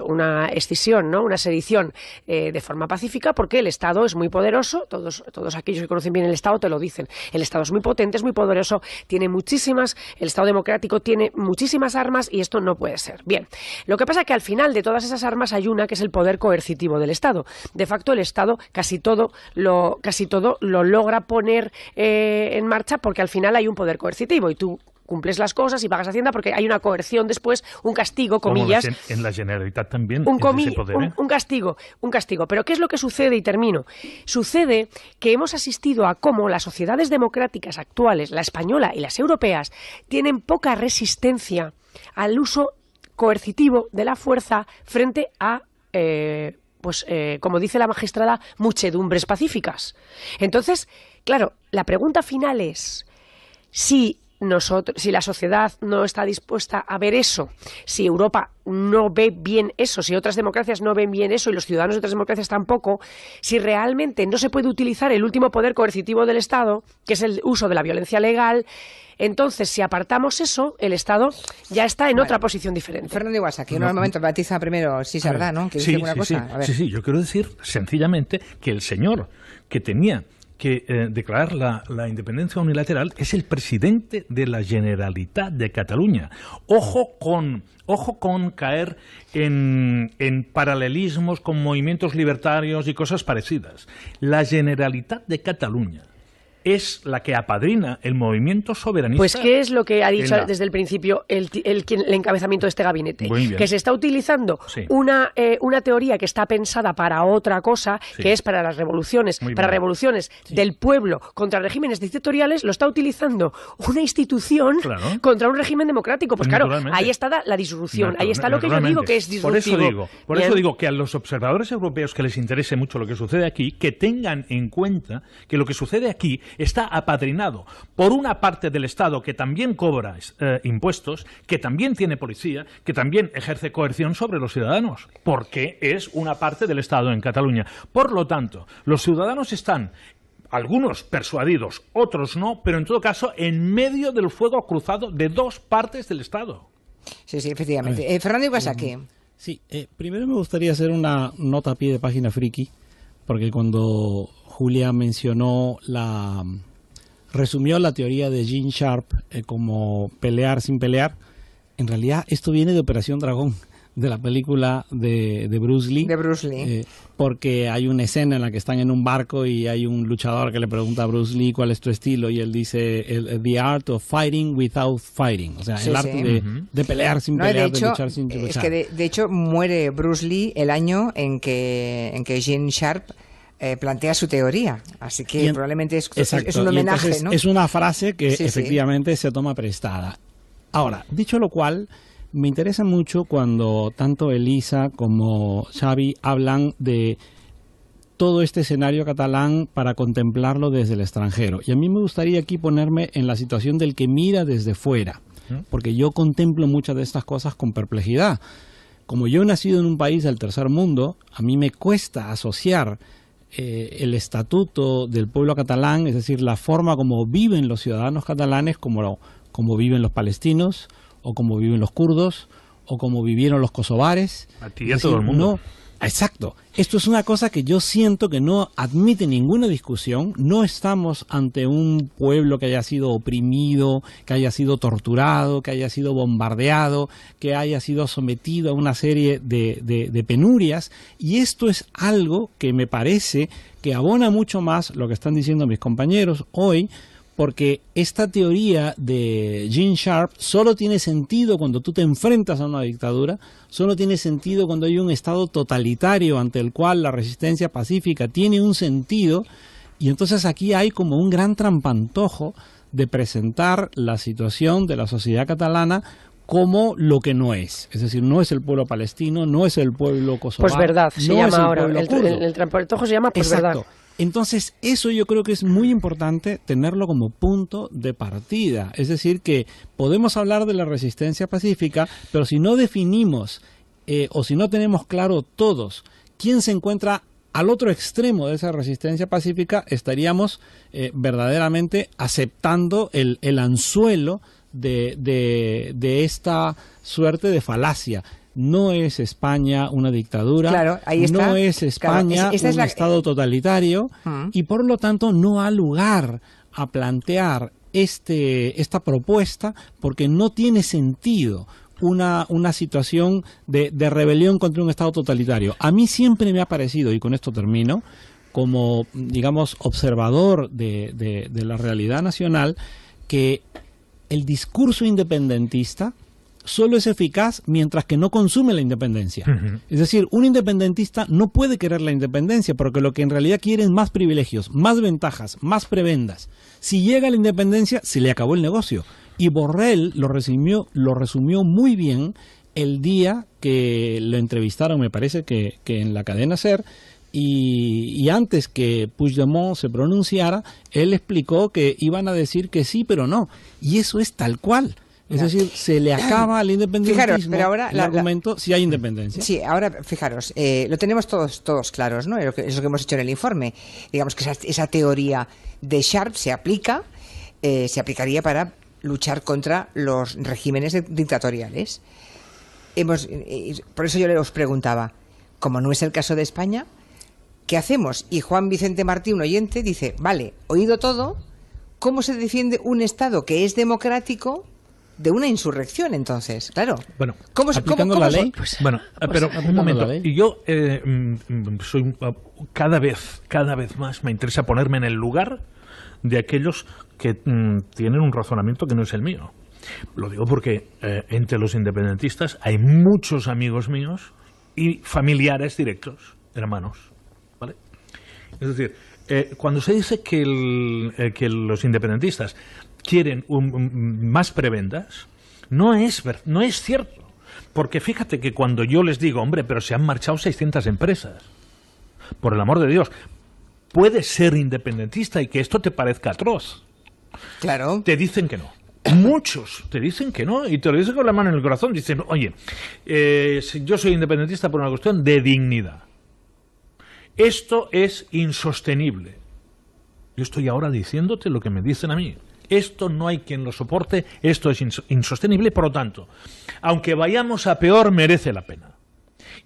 Speaker 6: una escisión, ¿no? Una sedición de forma pacífica, porque el Estado es muy poderoso, todos aquellos que conocen bien el Estado te lo dicen. El Estado es muy potente, es muy poderoso, el Estado democrático tiene muchísimas armas y esto no puede ser. Bien, lo que pasa es que al final de todas esas armas hay una que es el poder coercitivo del Estado. De facto, el Estado casi todo lo logra poner en marcha porque al final hay un poder coercitivo y tú cumples las cosas y pagas Hacienda porque hay una coerción después, un castigo, comillas.
Speaker 7: Como en la Generalitat también.
Speaker 6: Un castigo. Pero ¿qué es lo que sucede? Y termino. Sucede que hemos asistido a cómo las sociedades democráticas actuales, la española y las europeas, tienen poca resistencia al uso coercitivo de la fuerza frente a como dice la magistrada, muchedumbres pacíficas. Entonces, claro, la pregunta final es si la sociedad no está dispuesta a ver eso, si Europa no ve bien eso, si otras democracias no ven bien eso y los ciudadanos de otras democracias tampoco, si realmente no se puede utilizar el último poder coercitivo del Estado, que es el uso de la violencia legal, entonces si apartamos eso, el Estado ya está en otra posición diferente.
Speaker 2: Fernando Iwasaki, que normalmente batiza primero Sardá, ¿no? Que dice alguna cosa.
Speaker 7: Sí, yo quiero decir sencillamente que el señor que tenía que declarar la independencia unilateral es el presidente de la Generalitat de Cataluña. Ojo con caer en paralelismos con movimientos libertarios y cosas parecidas. La Generalitat de Cataluña es la que apadrina el movimiento soberanista.
Speaker 6: Pues ¿qué es lo que ha dicho desde el principio el encabezamiento de este gabinete? Que se está utilizando una teoría que está pensada para otra cosa, que es para las revoluciones, revoluciones del pueblo contra regímenes dictatoriales, lo está utilizando una institución contra un régimen democrático. Pues claro, ahí está la disrupción, ahí está lo que yo digo que es disruptivo.
Speaker 7: Por eso digo que a los observadores europeos que les interese mucho lo que sucede aquí, que tengan en cuenta que lo que sucede aquí está apadrinado por una parte del Estado que también cobra impuestos, que también tiene policía, que también ejerce coerción sobre los ciudadanos, porque es una parte del Estado en Cataluña. Por lo tanto, los ciudadanos están, algunos persuadidos, otros no, pero en todo caso en medio del fuego cruzado de dos partes del Estado.
Speaker 2: Sí, efectivamente. Fernando Iwasaki.
Speaker 13: Sí, primero me gustaría hacer una nota a pie de página friki, porque cuando Julia resumió la teoría de Gene Sharp como pelear sin pelear, en realidad esto viene de Operación Dragón, de la película de Bruce Lee.
Speaker 2: De Bruce Lee.
Speaker 13: Porque hay una escena en la que están en un barco y hay un luchador que le pregunta a Bruce Lee cuál es tu estilo y él dice the art of fighting without fighting, o sea, el arte de pelear sin pelear, de luchar sin luchar.
Speaker 2: Es que de hecho muere Bruce Lee el año en que Gene Sharp plantea su teoría, así que probablemente es un homenaje,
Speaker 13: entonces,
Speaker 2: ¿no?
Speaker 13: Es una frase que efectivamente se toma prestada. Ahora, dicho lo cual, me interesa mucho cuando tanto Elisa como Xavi hablan de todo este escenario catalán para contemplarlo desde el extranjero. Y a mí me gustaría aquí ponerme en la situación del que mira desde fuera, porque yo contemplo muchas de estas cosas con perplejidad. Como yo he nacido en un país del tercer mundo, a mí me cuesta asociar el estatuto del pueblo catalán, es decir, la forma como viven los ciudadanos catalanes, como viven los palestinos, o como viven los kurdos, o como vivieron los kosovares.
Speaker 7: A ti y a todo el mundo.
Speaker 13: Exacto. Esto es una cosa que yo siento que no admite ninguna discusión. No estamos ante un pueblo que haya sido oprimido, que haya sido torturado, que haya sido bombardeado, que haya sido sometido a una serie de penurias. Y esto es algo que me parece que abona mucho más lo que están diciendo mis compañeros hoy, porque esta teoría de Gene Sharp solo tiene sentido cuando tú te enfrentas a una dictadura, solo tiene sentido cuando hay un Estado totalitario ante el cual la resistencia pacífica tiene un sentido, y entonces aquí hay como un gran trampantojo de presentar la situación de la sociedad catalana como lo que no es. Es decir, no es el pueblo palestino, no es el pueblo kosovar.
Speaker 6: Pues verdad, se llama ahora. El trampantojo se llama pues verdad.
Speaker 13: Entonces, eso yo creo que es muy importante tenerlo como punto de partida. Es decir, que podemos hablar de la resistencia pacífica, pero si no definimos o si no tenemos claro todos quién se encuentra al otro extremo de esa resistencia pacífica, estaríamos verdaderamente aceptando el anzuelo de esta suerte de falacia. no es España una dictadura,
Speaker 2: claro, ahí está.
Speaker 13: No es España un Estado totalitario y por lo tanto no ha lugar a plantear esta propuesta porque no tiene sentido una situación de rebelión contra un Estado totalitario. A mí siempre me ha parecido, y con esto termino, como, digamos, observador de la realidad nacional, que el discurso independentista solo es eficaz mientras que no consume la independencia. Es decir, un independentista no puede querer la independencia porque lo que en realidad quiere es más privilegios, más ventajas, más prebendas. Si llega a la independencia, se le acabó el negocio. Y Borrell lo resumió muy bien el día que lo entrevistaron, me parece que en la cadena SER, y antes que Puigdemont se pronunciara, él explicó que iban a decir que sí, pero no. Y eso es tal cual. Es decir, se le acaba al independentismo.
Speaker 2: Fijaros, pero ahora
Speaker 13: el argumento si hay independencia.
Speaker 2: Sí, ahora fijaros, lo tenemos todos claros, ¿no? Es lo que hemos hecho en el informe. Digamos que esa teoría de Sharp se aplicaría para luchar contra los regímenes dictatoriales. Por eso yo os preguntaba, como no es el caso de España, ¿qué hacemos? Y Juan Vicente Martí, un oyente, dice, vale, oído todo, ¿cómo se defiende un Estado que es democrático de una insurrección, entonces? Claro.
Speaker 7: Bueno,
Speaker 13: aplicando la ley.
Speaker 7: Bueno, pero un momento. Y yo soy cada vez más me interesa ponerme en el lugar de aquellos que tienen un razonamiento que no es el mío. Lo digo porque entre los independentistas hay muchos amigos míos y familiares directos, hermanos, ¿vale? Es decir, cuando se dice que los independentistas quieren más prebendas, no es cierto. Porque fíjate que cuando yo les digo, hombre, pero se han marchado 600 empresas, por el amor de Dios, puedes ser independentista y que esto te parezca atroz.
Speaker 2: Claro.
Speaker 7: Te dicen que no. Muchos te dicen que no y te lo dicen con la mano en el corazón. Dicen, oye, yo soy independentista por una cuestión de dignidad. Esto es insostenible. Yo estoy ahora diciéndote lo que me dicen a mí. Esto no hay quien lo soporte, esto es insostenible, por lo tanto, aunque vayamos a peor, merece la pena.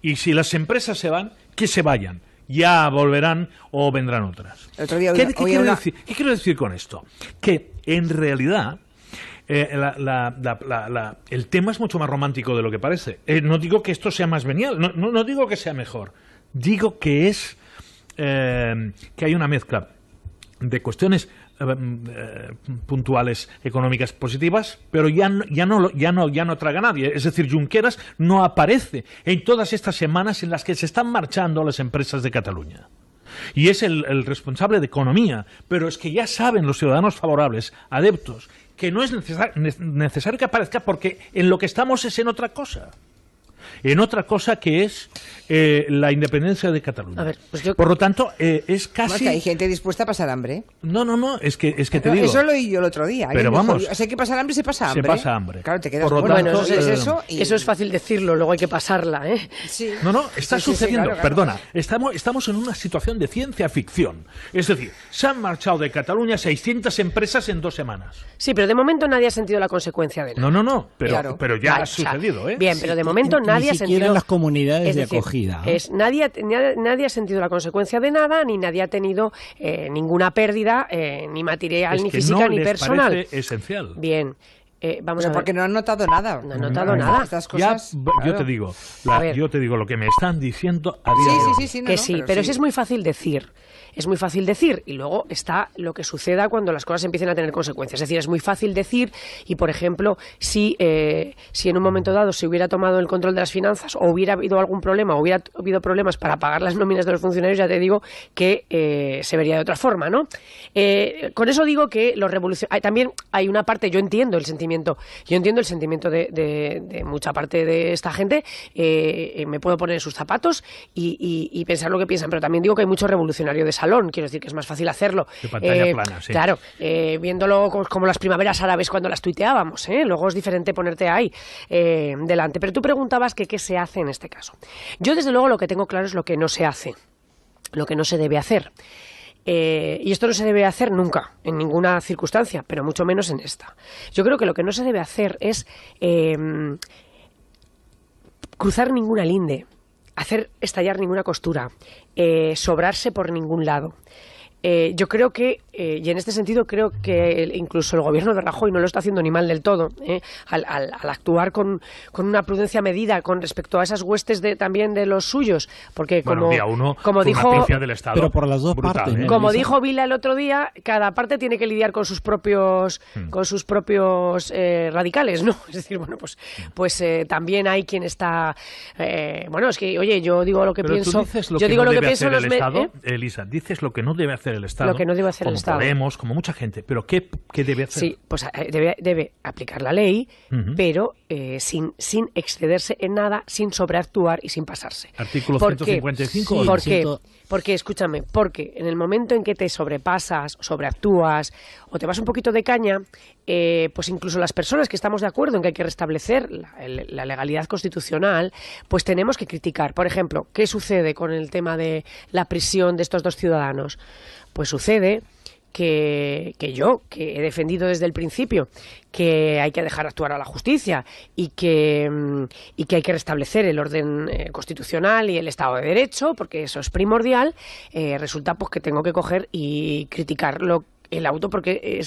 Speaker 7: Y si las empresas se van, que se vayan. Ya volverán o vendrán otras. ¿Qué quiero decir con esto? Que en realidad el tema es mucho más romántico de lo que parece. No digo que esto sea más venial, no digo que sea mejor. Digo que que hay una mezcla de cuestiones puntuales económicas positivas, pero ya no traga nadie. Es decir, Junqueras no aparece en todas estas semanas en las que se están marchando las empresas de Cataluña. Y es el responsable de economía, pero es que ya saben los ciudadanos favorables, adeptos, que no es necesario que aparezca porque en lo que estamos es en otra cosa. En otra cosa que es la independencia de Cataluña.
Speaker 2: A ver, pues
Speaker 7: por lo tanto, es casi...
Speaker 2: Es que hay gente dispuesta a pasar hambre.
Speaker 7: No, es que te digo...
Speaker 2: Eso lo oí yo el otro día.
Speaker 7: Pero vamos...
Speaker 2: Si hay que pasar hambre, se pasa hambre.
Speaker 7: Se pasa hambre.
Speaker 2: Claro, te quedas...
Speaker 6: Bueno, eso es fácil decirlo, luego hay que pasarla, ¿eh?
Speaker 2: Sí.
Speaker 7: No, está sucediendo.
Speaker 2: Claro.
Speaker 7: Perdona, estamos en una situación de ciencia ficción. Es decir, se han marchado de Cataluña 600 empresas en 2 semanas.
Speaker 6: Sí, pero de momento nadie ha sentido la consecuencia de nada.
Speaker 7: No, pero ya ha sucedido, ¿eh?
Speaker 6: Bien, pero de momento nadie ha sentido...
Speaker 13: las comunidades de acogida.
Speaker 6: Nadie ha sentido la consecuencia de nada, ni nadie ha tenido ninguna pérdida, ni material, ni física, ni personal.
Speaker 7: Parece esencial.
Speaker 6: Bien. Vamos a ver.
Speaker 2: Porque no han notado nada.
Speaker 6: No han notado nada.
Speaker 2: Estas cosas,
Speaker 7: yo te digo lo que me están diciendo a día de hoy.
Speaker 6: Sí, pero es muy fácil decir. Es muy fácil decir y luego está lo que suceda cuando las cosas empiecen a tener consecuencias. Es decir, es muy fácil decir y, por ejemplo, si en un momento dado se hubiera tomado el control de las finanzas o hubiera habido algún problema o hubiera habido problemas para pagar las nóminas de los funcionarios, ya te digo que se vería de otra forma, ¿no? Con eso digo que los revolucionarios... También hay una parte, yo entiendo el sentimiento de mucha parte de esta gente, me puedo poner en sus zapatos y pensar lo que piensan, pero también digo que hay mucho revolucionario de salón. Quiero decir que es más fácil hacerlo.
Speaker 7: De pantalla plana, sí.
Speaker 6: Claro, viéndolo como las primaveras árabes cuando las tuiteábamos, luego es diferente ponerte ahí delante. Pero tú preguntabas que qué se hace en este caso. Yo, desde luego, lo que tengo claro es lo que no se hace, lo que no se debe hacer. Y esto no se debe hacer nunca, en ninguna circunstancia, pero mucho menos en esta. Yo creo que lo que no se debe hacer es cruzar ninguna linde, hacer estallar ninguna costura, sobrarse por ningún lado. Yo creo que, y en este sentido creo que incluso el gobierno de Rajoy no lo está haciendo ni mal del todo, al actuar con una prudencia medida con respecto a esas huestes también de los suyos, porque como dijo,
Speaker 13: pero por las dos partes,
Speaker 6: como dijo Vila el otro día, cada parte tiene que lidiar con sus propios radicales, ¿no? Es decir, bueno, pues también hay quien está, bueno, es que, oye, yo digo lo que pienso, yo digo lo que pienso,
Speaker 7: Elisa, dices lo que no debe hacer el Estado,
Speaker 6: lo que no debe hacer el Estado,
Speaker 7: Podemos, como mucha gente, pero ¿qué debe hacer?
Speaker 6: Sí, pues debe aplicar la ley, pero sin excederse en nada, sin sobreactuar y sin pasarse.
Speaker 7: Artículo 155.
Speaker 6: ¿Por qué? Porque, escúchame, porque en el momento en que te sobrepasas, sobreactúas o te vas un poquito de caña, pues incluso las personas que estamos de acuerdo en que hay que restablecer la legalidad constitucional, pues tenemos que criticar. Por ejemplo, ¿qué sucede con el tema de la prisión de estos 2 ciudadanos? Pues sucede que yo, que he defendido desde el principio que hay que dejar actuar a la justicia y que hay que restablecer el orden constitucional y el Estado de Derecho, porque eso es primordial, resulta pues que tengo que coger y criticarlo el auto porque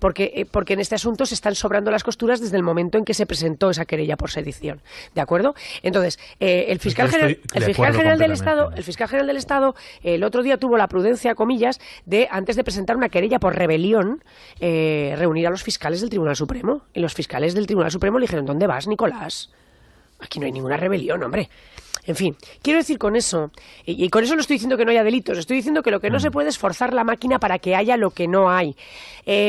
Speaker 6: porque en este asunto se están sobrando las costuras desde el momento en que se presentó esa querella por sedición, ¿de acuerdo? Entonces, el fiscal general del Estado el otro día tuvo la prudencia, comillas, de antes de presentar una querella por rebelión, reunir a los fiscales del Tribunal Supremo, y los fiscales del Tribunal Supremo le dijeron: ¿dónde vas, Nicolás? Aquí no hay ninguna rebelión, hombre. En fin, quiero decir con eso, y con eso no estoy diciendo que no haya delitos, estoy diciendo que lo que no se puede es forzar la máquina para que haya lo que no hay.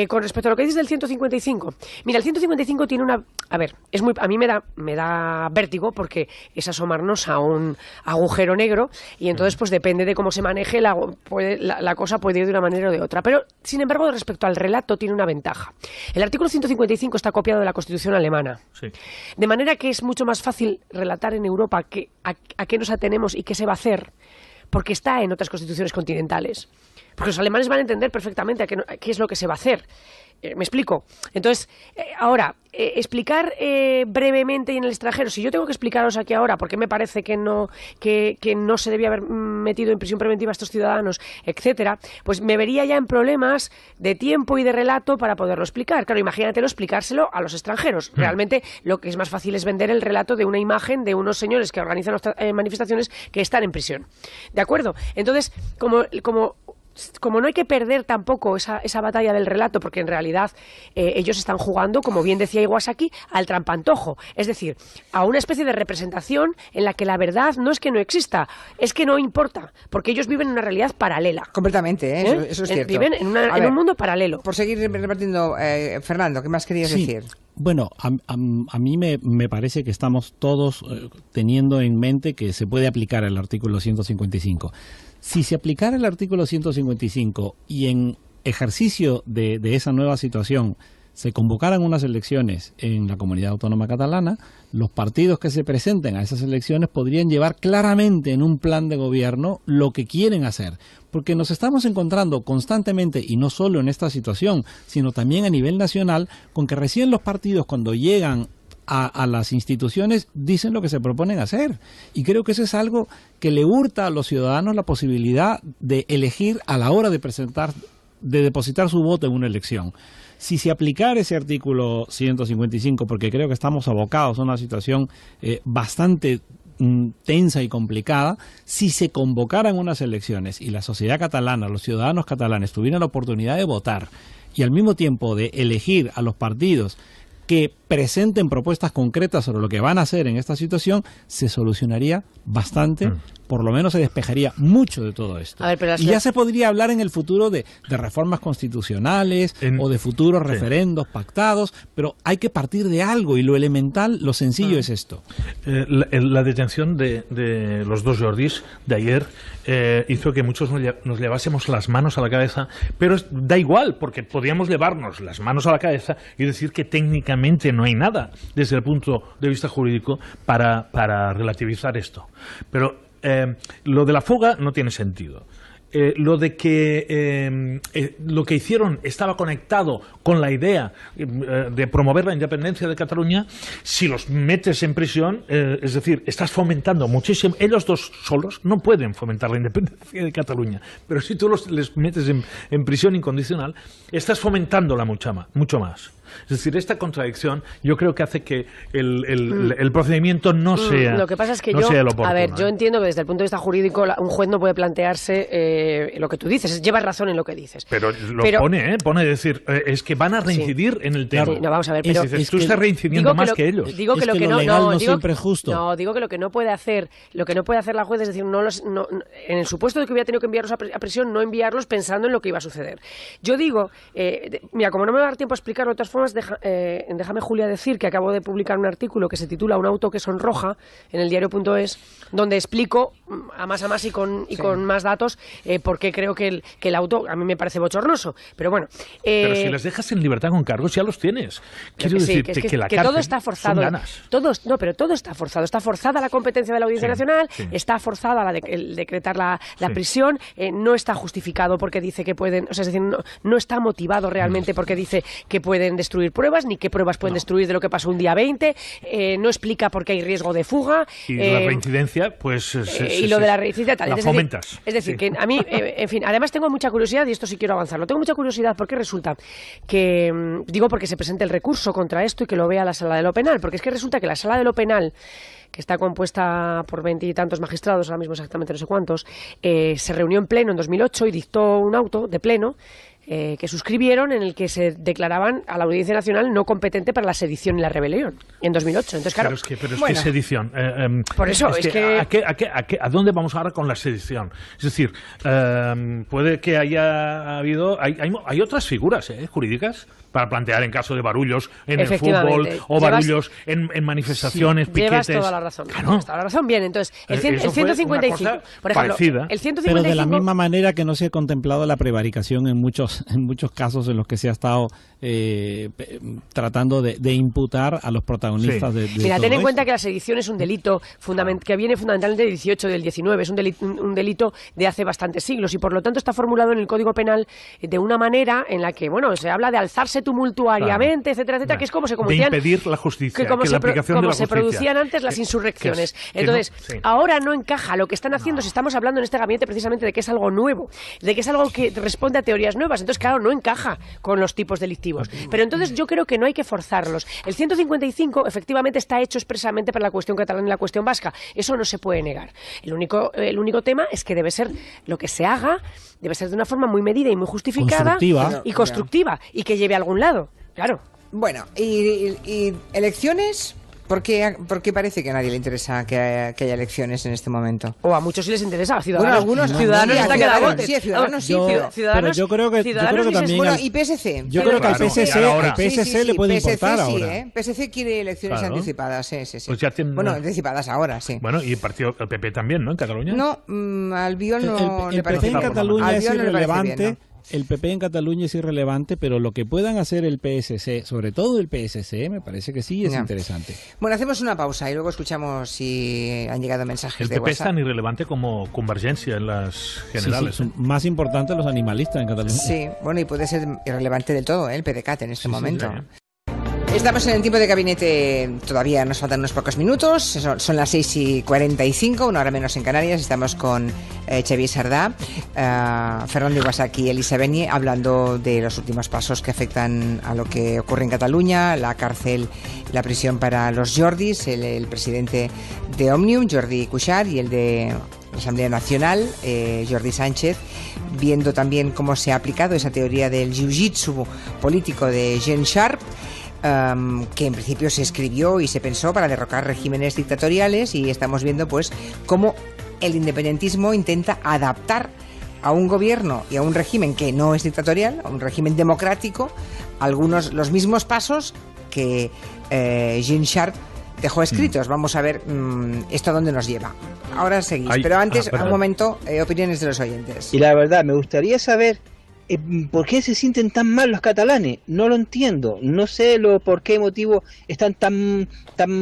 Speaker 6: Con respecto a lo que dices del 155, mira, el 155 tiene una... A ver, a mí me da vértigo porque es asomarnos a un agujero negro y entonces pues depende de cómo se maneje, la cosa puede ir de una manera o de otra. Pero, sin embargo, respecto al relato tiene una ventaja. El artículo 155 está copiado de la Constitución alemana. Sí. De manera que es mucho más fácil relatar en Europa a qué nos atenemos y qué se va a hacer, porque está en otras constituciones continentales. Porque los alemanes van a entender perfectamente qué es lo que se va a hacer. ¿Me explico? Entonces, ahora, explicar brevemente y en el extranjero, si yo tengo que explicaros aquí ahora por qué me parece que no se debía haber metido en prisión preventiva a estos ciudadanos, etcétera, pues me vería ya en problemas de tiempo y de relato para poderlo explicar. Claro, imagínatelo explicárselo a los extranjeros. Realmente lo que es más fácil es vender el relato de una imagen de unos señores que organizan manifestaciones que están en prisión. ¿De acuerdo? Entonces, como no hay que perder tampoco esa batalla del relato, porque en realidad ellos están jugando, como bien decía Iwasaki, al trampantojo, es decir, a una especie de representación en la que la verdad no es que no exista, es que no importa, porque ellos viven en una realidad paralela.
Speaker 2: Completamente, eso es cierto.
Speaker 6: Viven en un mundo paralelo.
Speaker 2: Por seguir repartiendo, Fernando, ¿qué más querías decir?
Speaker 13: Bueno, a mí me parece que estamos todos teniendo en mente que se puede aplicar el artículo 155. Si se aplicara el artículo 155 y en ejercicio de esa nueva situación se convocaran unas elecciones en la Comunidad Autónoma Catalana, los partidos que se presenten a esas elecciones podrían llevar claramente en un plan de gobierno lo que quieren hacer, porque nos estamos encontrando constantemente, y no solo en esta situación, sino también a nivel nacional, con que recién los partidos, cuando llegan a las instituciones, dicen lo que se proponen hacer. Y creo que eso es algo que le hurta a los ciudadanos la posibilidad de elegir a la hora de depositar su voto en una elección. Si se aplicara ese artículo 155, porque creo que estamos abocados a una situación bastante tensa y complicada, si se convocaran unas elecciones y la sociedad catalana, los ciudadanos catalanes tuvieran la oportunidad de votar y al mismo tiempo de elegir a los partidos que presenten propuestas concretas sobre lo que van a hacer en esta situación, se solucionaría bastante, por lo menos se despejaría mucho de todo esto. Y ya se podría hablar en el futuro de reformas constitucionales o de futuros referendos pactados, pero hay que partir de algo y lo elemental, lo sencillo es esto.
Speaker 7: La detención de los 2 Jordis de ayer hizo que muchos nos llevásemos las manos a la cabeza, pero da igual, porque podíamos llevarnos las manos a la cabeza y decir que técnicamente no hay nada desde el punto de vista jurídico para relativizar esto. Pero lo de la fuga no tiene sentido. lo de que lo que hicieron estaba conectado con la idea de promover la independencia de Cataluña, si los metes en prisión, es decir, estás fomentando muchísimo. Ellos dos solos no pueden fomentar la independencia de Cataluña, pero si tú les metes en prisión incondicional, estás fomentándola mucho más. Es decir, esta contradicción yo creo que hace que el procedimiento no sea
Speaker 6: lo que pasa es que
Speaker 7: sea lo oportuno.
Speaker 6: A ver, yo entiendo que desde el punto de vista jurídico un juez no puede plantearse lo que tú dices, llevas razón en lo que dices.
Speaker 7: Pero pone decir, es que van a reincidir en el tema.
Speaker 6: Sí, no, vamos a ver, pero
Speaker 7: dices, tú estás reincidiendo más que ellos.
Speaker 6: Digo que lo que
Speaker 13: lo legal no siempre es justo.
Speaker 6: No, digo que lo que no puede hacer la juez es decir, en el supuesto de que hubiera tenido que enviarlos a prisión, no enviarlos pensando en lo que iba a suceder. Yo digo, mira, como no me va a dar tiempo a explicarlo de todas formas, déjame, Julia, decir que acabo de publicar un artículo que se titula Un auto que sonroja en el diario.es, donde explico a más y con más datos por qué creo que el auto a mí me parece bochornoso. Pero bueno.
Speaker 7: Pero si les dejas en libertad con cargos, ya los tienes. Quiero decirte que la cárcel
Speaker 6: todo está forzado. Pero todo está forzado. Está forzada la competencia de la Audiencia Nacional, está forzada el decretar la prisión, no está justificado porque dice que pueden, o sea, es decir, no está motivado realmente porque dice que pueden destruir pruebas, ni qué pruebas pueden destruir de lo que pasó un día 20, no explica por qué hay riesgo de fuga.
Speaker 7: Y la reincidencia, pues...
Speaker 6: y lo de la reincidencia tal.
Speaker 7: La fomentas.
Speaker 6: Es decir, que a mí, en fin, además tengo mucha curiosidad, y esto sí quiero avanzarlo, tengo mucha curiosidad porque resulta que, digo porque se presente el recurso contra esto y que lo vea la Sala de lo Penal, porque es que resulta que la Sala de lo Penal, que está compuesta por 20 y tantos magistrados, ahora mismo exactamente no sé cuántos, se reunió en pleno en 2008 y dictó un auto de pleno que suscribieron en el que se declaraban a la Audiencia Nacional no competente para la sedición y la rebelión en 2008. Entonces, claro,
Speaker 7: pero es que sedición.
Speaker 6: Por eso es que
Speaker 7: ¿a dónde vamos ahora con la sedición? Es decir, puede que haya habido hay otras figuras jurídicas para plantear en caso de barullos en el fútbol o barullos en manifestaciones, piquetes.
Speaker 6: Llevas toda la razón. Claro. Llevas toda la razón. Bien, entonces el 155, por ejemplo,
Speaker 7: parecida.
Speaker 6: El 155,
Speaker 13: pero de la misma manera que no se ha contemplado la prevaricación en muchos casos en los que se ha estado tratando de imputar a los protagonistas de
Speaker 6: Mira, ten en
Speaker 13: todo
Speaker 6: cuenta
Speaker 13: esto.
Speaker 6: que la sedición es un delito que viene fundamentalmente del 18 y del 19, es un delito de hace bastantes siglos y por lo tanto está formulado en el Código Penal de una manera en la que, bueno, se habla de alzarse tumultuariamente, etcétera, etcétera, que es como se cometían,
Speaker 7: de impedir la justicia,
Speaker 6: como
Speaker 7: la aplicación de la justicia.
Speaker 6: se producían antes las insurrecciones. Entonces, ahora no encaja lo que están haciendo si estamos hablando en este gabinete precisamente de que es algo nuevo, de que es algo que responde a teorías nuevas. Entonces, claro, no encaja con los tipos delictivos. Pero entonces yo creo que no hay que forzarlos. El 155 efectivamente está hecho expresamente para la cuestión catalana y la cuestión vasca. Eso no se puede negar. El único tema es que debe ser lo que se haga, debe ser de una forma muy medida y muy justificada y constructiva y que lleve a algún lado. Claro.
Speaker 2: Bueno, y elecciones... ¿Por qué parece que a nadie le interesa que haya elecciones en este momento?
Speaker 6: O a muchos sí les interesa, a Ciudadanos.
Speaker 2: Bueno, algunos
Speaker 6: Ciudadanos está que da botes.
Speaker 2: Sí, Ciudadanos sí.
Speaker 13: Pero yo creo que también...
Speaker 2: Bueno, y PSC.
Speaker 13: Yo creo que al PSC le puede importar ahora.
Speaker 2: PSC quiere elecciones anticipadas, sí.
Speaker 7: Pues ya
Speaker 2: bueno, anticipadas ahora, sí.
Speaker 7: Bueno, y el PP también, ¿no? En Cataluña.
Speaker 2: No, Albiol no le parece bien.
Speaker 13: El PP en Cataluña es irrelevante. El PP en Cataluña es irrelevante, pero lo que puedan hacer el PSC, sobre todo el PSC, me parece que sí es interesante.
Speaker 2: Bueno, hacemos una pausa y luego escuchamos si han llegado mensajes de WhatsApp.
Speaker 7: El PP es tan irrelevante como Convergencia en las generales.
Speaker 13: Sí, son más importantes los animalistas en Cataluña.
Speaker 2: Sí, bueno, y puede ser irrelevante del todo, el PDeCAT en este momento. Estamos en el tiempo de gabinete, todavía nos faltan unos pocos minutos, son las 6:45, una hora menos en Canarias, estamos con Xavier Sardá, Fernando Iwasaki y Elisa Beni hablando de los últimos pasos que afectan a lo que ocurre en Cataluña, la cárcel, la prisión para los Jordis, el presidente de Òmnium, Jordi Cuixart, y el de la Asamblea Nacional, Jordi Sánchez, viendo también cómo se ha aplicado esa teoría del jiu-jitsu político de Jean Sharp, que en principio se escribió y se pensó para derrocar regímenes dictatoriales, y estamos viendo pues cómo el independentismo intenta adaptar a un gobierno y a un régimen que no es dictatorial, a un régimen democrático, los mismos pasos que Jean Sharp dejó escritos. Vamos a ver esto a dónde nos lleva. Ahora seguís, pero antes, un momento, opiniones de los oyentes.
Speaker 14: Y la verdad, me gustaría saber ¿por qué se sienten tan mal los catalanes? No lo entiendo. No sé por qué motivo están tan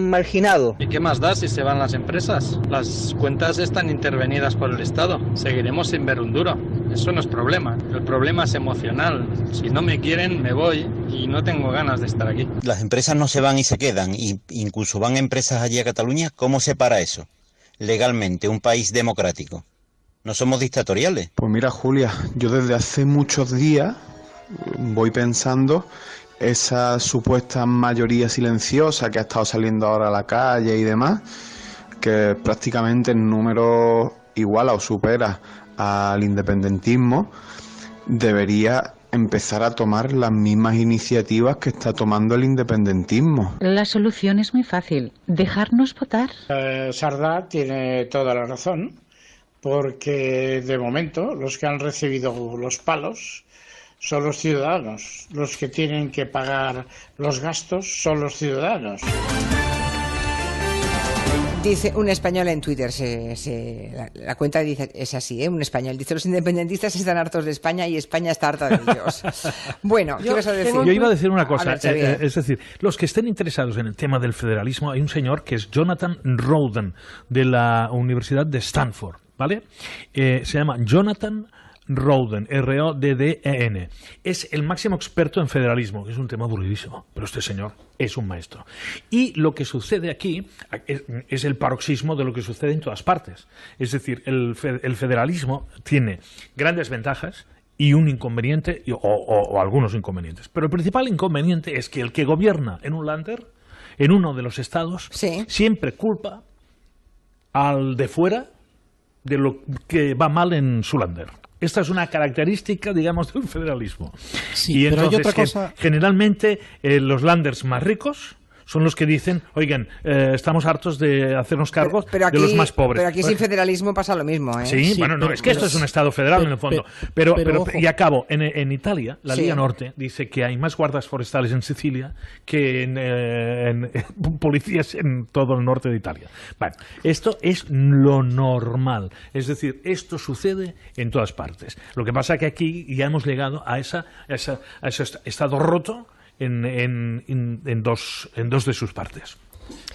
Speaker 14: marginados.
Speaker 15: ¿Y qué más da si se van las empresas? Las cuentas están intervenidas por el Estado. Seguiremos sin ver un duro.
Speaker 12: Eso no es problema. El problema es emocional. Si no me quieren, me voy y no tengo ganas de estar aquí.
Speaker 15: Las empresas no se van y se quedan, y incluso van empresas allí a Cataluña. ¿Cómo se para eso? Legalmente, un país democrático. ¿No somos dictatoriales?
Speaker 16: Pues mira, Julia, yo desde hace muchos días voy pensando esa supuesta mayoría silenciosa que ha estado saliendo ahora a la calle y demás, que prácticamente en número iguala o supera al independentismo, debería empezar a tomar las mismas iniciativas que está tomando el independentismo.
Speaker 17: La solución es muy fácil, dejarnos votar.
Speaker 18: Sardá tiene toda la razón, porque de momento los que han recibido los palos son los ciudadanos, los que tienen que pagar los gastos son los ciudadanos.
Speaker 2: Dice un español en Twitter, la cuenta dice, es así, un español dice: los independentistas están hartos de España y España está harta de ellos. Bueno, ¿qué vas a decir?
Speaker 7: Yo iba a decir una cosa,
Speaker 2: ver,
Speaker 7: es decir, los que estén interesados en el tema del federalismo, hay un señor que es Jonathan Rowden, de la Universidad de Stanford, ¿vale? Se llama Jonathan Rowden, R-O-D-D-E-N. Es el máximo experto en federalismo, que es un tema aburridísimo, pero este señor es un maestro. Y lo que sucede aquí es el paroxismo de lo que sucede en todas partes. Es decir, el federalismo tiene grandes ventajas y un inconveniente, o algunos inconvenientes. Pero el principal inconveniente es que el que gobierna en un lander, en uno de los estados, siempre culpa al de fuera de lo que va mal en su lander. Esta es una característica, digamos, del federalismo.
Speaker 13: Sí,
Speaker 7: y entonces,
Speaker 13: pero hay otra cosa.
Speaker 7: Generalmente, los landers más ricos son los que dicen: oigan, estamos hartos de hacernos cargos de los más pobres.
Speaker 2: Pero aquí sin federalismo pasa lo mismo, ¿eh?
Speaker 7: Sí, bueno, no, es que esto es un Estado federal en el fondo. Pero y acabo, en Italia, la Liga Norte dice que hay más guardas forestales en Sicilia que en policías en todo el norte de Italia. Bueno, esto es lo normal. Es decir, esto sucede en todas partes. Lo que pasa es que aquí ya hemos llegado a ese Estado roto en dos de sus partes.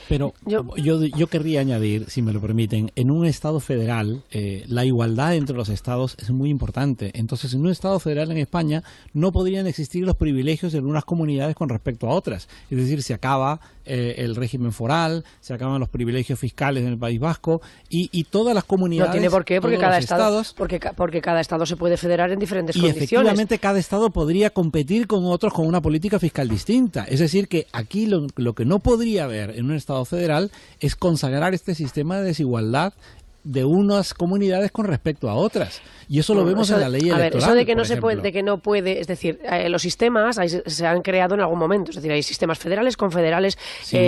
Speaker 13: Pero yo querría añadir, si me lo permiten, en un Estado federal la igualdad entre los estados es muy importante. Entonces, en un Estado federal en España no podrían existir los privilegios de algunas comunidades con respecto a otras. Es decir, se acaba el régimen foral, se acaban los privilegios fiscales en el País Vasco y todas las comunidades.
Speaker 6: No tiene por qué, porque cada estado,
Speaker 13: estados,
Speaker 6: porque cada estado se puede federar en diferentes
Speaker 13: y
Speaker 6: condiciones.
Speaker 13: Efectivamente, cada estado podría competir con otros con una política fiscal distinta. Es decir, que aquí lo que no podría haber en un Estado federal es consagrar este sistema de desigualdad de unas comunidades con respecto a otras. Y eso lo vemos en la ley electoral.
Speaker 6: A ver, eso de que no
Speaker 13: se
Speaker 6: puede, de que no puede, es decir, los sistemas se han creado en algún momento, es decir, hay sistemas federales, confederales,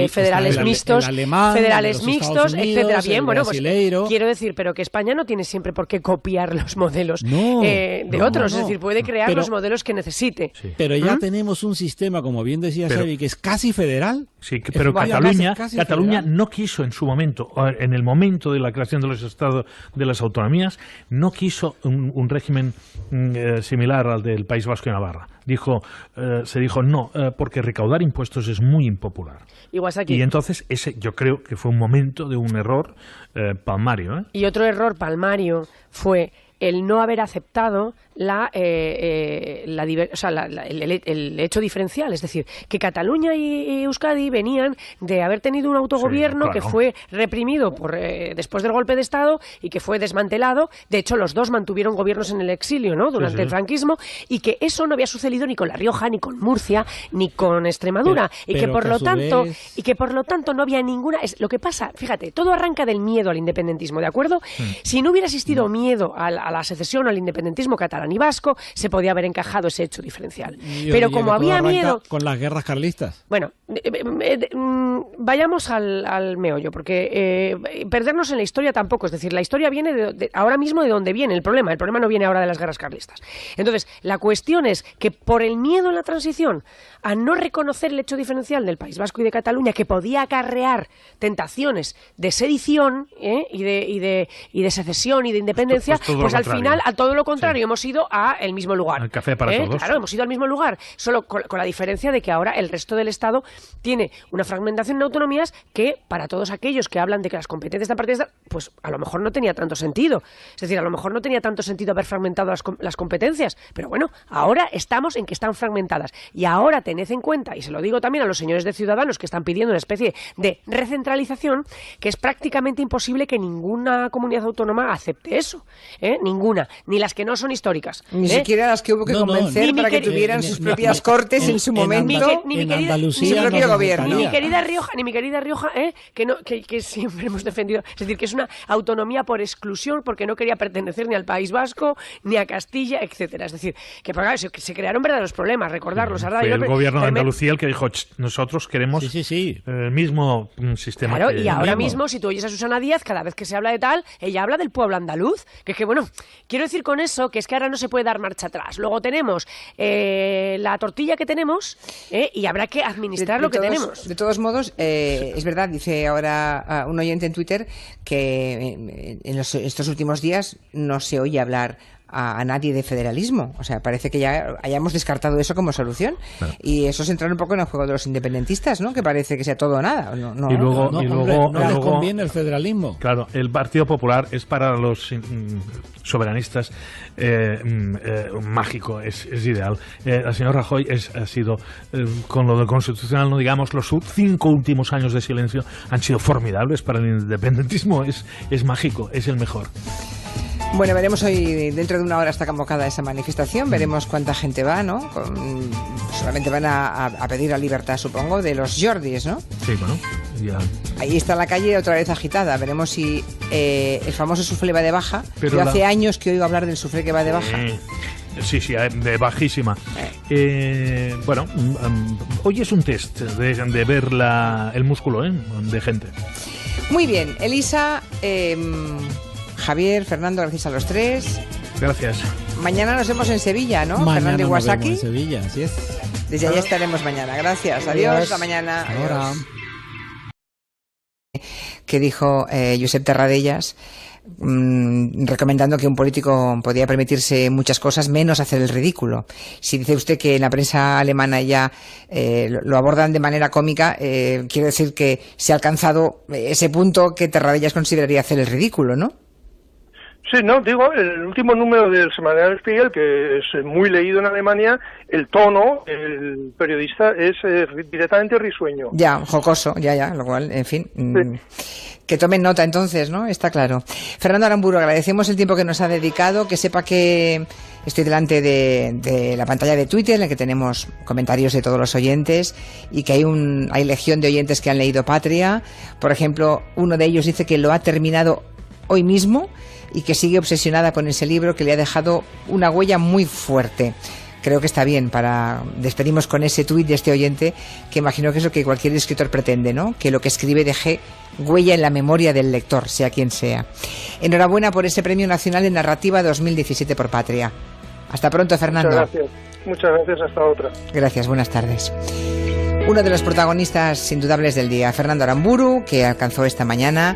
Speaker 6: federales mixtos, federales mixtos, etcétera. Bien, bueno, pues quiero decir, pero que España no tiene siempre por qué copiar los modelos de otros, es decir, puede crear los modelos que necesite.
Speaker 13: Sí. Pero ya tenemos un sistema, como bien decía Xavi, que es casi federal.
Speaker 7: Sí, pero Cataluña no quiso en su momento, en el momento de la creación de los estados, de las autonomías, no quiso un régimen similar al del País Vasco y Navarra. Se dijo no, porque recaudar impuestos es muy impopular. Y entonces ese yo creo que fue un momento de un error palmario.
Speaker 6: Y otro error palmario fue el no haber aceptado el hecho diferencial, es decir, que Cataluña y Euskadi venían de haber tenido un autogobierno que fue reprimido después del golpe de Estado y que fue desmantelado. De hecho, los dos mantuvieron gobiernos en el exilio, ¿no?, durante el franquismo, y que eso no había sucedido ni con La Rioja, ni con Murcia, ni con Extremadura, y que por lo tanto no había ninguna. Lo que pasa, fíjate, todo arranca del miedo al independentismo, ¿de acuerdo? Si no hubiera existido miedo a la secesión, al independentismo catalán y vasco, se podía haber encajado ese hecho diferencial. Pero como había miedo
Speaker 13: con las guerras carlistas.
Speaker 6: Bueno, vayamos al meollo, porque perdernos en la historia tampoco, es decir, la historia viene ahora mismo de donde viene el problema no viene ahora de las guerras carlistas. Entonces, la cuestión es que por el miedo en la transición a no reconocer el hecho diferencial del País Vasco y de Cataluña, que podía acarrear tentaciones de sedición y de secesión y de independencia, pues al final, a todo lo contrario, hemos ido al mismo lugar.
Speaker 7: El café para todos.
Speaker 6: Claro, hemos ido al mismo lugar, solo con la diferencia de que ahora el resto del Estado tiene una fragmentación en autonomías que para todos aquellos que hablan de que las competencias están partidas, pues a lo mejor no tenía tanto sentido. Es decir, a lo mejor no tenía tanto sentido haber fragmentado las competencias, pero bueno, ahora estamos en que están fragmentadas. Y ahora tened en cuenta, y se lo digo también a los señores de Ciudadanos que están pidiendo una especie de recentralización, que es prácticamente imposible que ninguna comunidad autónoma acepte eso. Ninguna, ni las que no son históricas.
Speaker 2: Ni siquiera las que hubo que convencer para que tuvieran sus propias cortes en su momento.
Speaker 6: Ni mi querida Rioja, que siempre hemos defendido. Es decir, que es una autonomía por exclusión porque no quería pertenecer ni al País Vasco, ni a Castilla, etcétera. Es decir, que se crearon verdaderos problemas, recordarlos.
Speaker 7: Fue el gobierno de Andalucía el que dijo, nosotros queremos el mismo sistema.
Speaker 6: Claro, y ahora mismo, si tú oyes a Susana Díaz, cada vez que se habla de tal, ella habla del pueblo andaluz. Que es que, bueno, quiero decir con eso que es que ahora no se puede dar marcha atrás. Luego tenemos la tortilla que tenemos y habrá que administrar lo que tenemos.
Speaker 2: De todos modos, es verdad, dice ahora un oyente en Twitter que en estos últimos días no se oye hablar a nadie de federalismo. O sea, parece que ya hayamos descartado eso como solución. Claro. Y eso es entrar un poco en el juego de los independentistas, ¿no? Que parece que sea todo o nada.
Speaker 7: Y luego
Speaker 13: no les conviene el federalismo.
Speaker 7: Claro, el Partido Popular es para los soberanistas mágico, es ideal. El señor Rajoy ha sido, con lo del Constitucional, no digamos, los 5 últimos años de silencio han sido formidables para el independentismo. Es mágico, es el mejor.
Speaker 2: Bueno, veremos hoy, dentro de una hora está convocada esa manifestación, veremos cuánta gente va, ¿no? Solamente van a pedir la libertad, supongo, de los Jordis, ¿no?
Speaker 7: Sí, bueno, ya.
Speaker 2: Ahí está la calle otra vez agitada, veremos si el famoso suflé va de baja. Pero yo hace años que oigo hablar del suflé que va de baja.
Speaker 7: Sí, de bajísima. Bueno, hoy es un test de ver el músculo de gente.
Speaker 2: Muy bien, Elisa... Javier, Fernando, gracias a los tres.
Speaker 7: Gracias.
Speaker 2: Mañana nos vemos en Sevilla, ¿no?
Speaker 13: Mañana
Speaker 2: Fernando Iwasaki.
Speaker 13: Nos vemos en Sevilla, así es.
Speaker 2: Desde allá estaremos mañana. Gracias. Adiós. Hasta mañana.
Speaker 13: Ahora.
Speaker 2: Que dijo Josep Terradellas, recomendando que un político podía permitirse muchas cosas menos hacer el ridículo. Si dice usted que en la prensa alemana ya lo abordan de manera cómica, quiero decir que se ha alcanzado ese punto que Terradellas consideraría hacer el ridículo, ¿no?
Speaker 1: Sí, no, digo, el último número del semanario Spiegel, que es muy leído en Alemania, el tono, el periodista es directamente risueño.
Speaker 2: Ya, jocoso, ya, lo cual, en fin... Sí. Que tomen nota entonces, ¿no? Está claro. Fernando Aramburu, agradecemos el tiempo que nos ha dedicado, que sepa que estoy delante de la pantalla de Twitter en la que tenemos comentarios de todos los oyentes y que hay legión de oyentes que han leído Patria. Por ejemplo, uno de ellos dice que lo ha terminado hoy mismo y que sigue obsesionada con ese libro que le ha dejado una huella muy fuerte. Creo que está bien despedimos con ese tuit de este oyente, que imagino que es lo que cualquier escritor pretende, ¿no? Que lo que escribe deje huella en la memoria del lector, sea quien sea. Enhorabuena por ese Premio Nacional de Narrativa 2017 por Patria. Hasta pronto, Fernando.
Speaker 1: Muchas gracias, hasta otra.
Speaker 2: Gracias, buenas tardes. Uno de los protagonistas indudables del día, Fernando Aramburu, que alcanzó esta mañana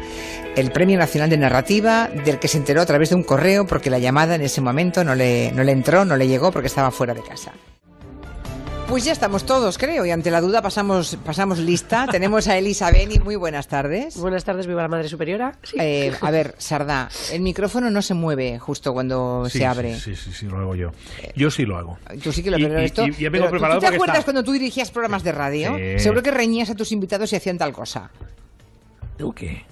Speaker 2: el Premio Nacional de Narrativa, del que se enteró a través de un correo porque la llamada en ese momento no le entró, no le llegó porque estaba fuera de casa. Pues ya estamos todos, creo, y ante la duda pasamos lista. Tenemos a Elisa Beni, muy buenas tardes.
Speaker 6: Buenas tardes, viva la Madre Superiora. Sí.
Speaker 2: A ver, Sardá, el micrófono no se mueve justo cuando se abre.
Speaker 7: Sí, lo hago yo. Yo sí lo hago.
Speaker 2: Tú sí que lo haces.
Speaker 7: Y vengo preparado.
Speaker 2: ¿Tú te acuerdas cuando tú dirigías programas de radio? Sí. Seguro que reñías a tus invitados y hacían tal cosa.
Speaker 7: ¿Tú qué?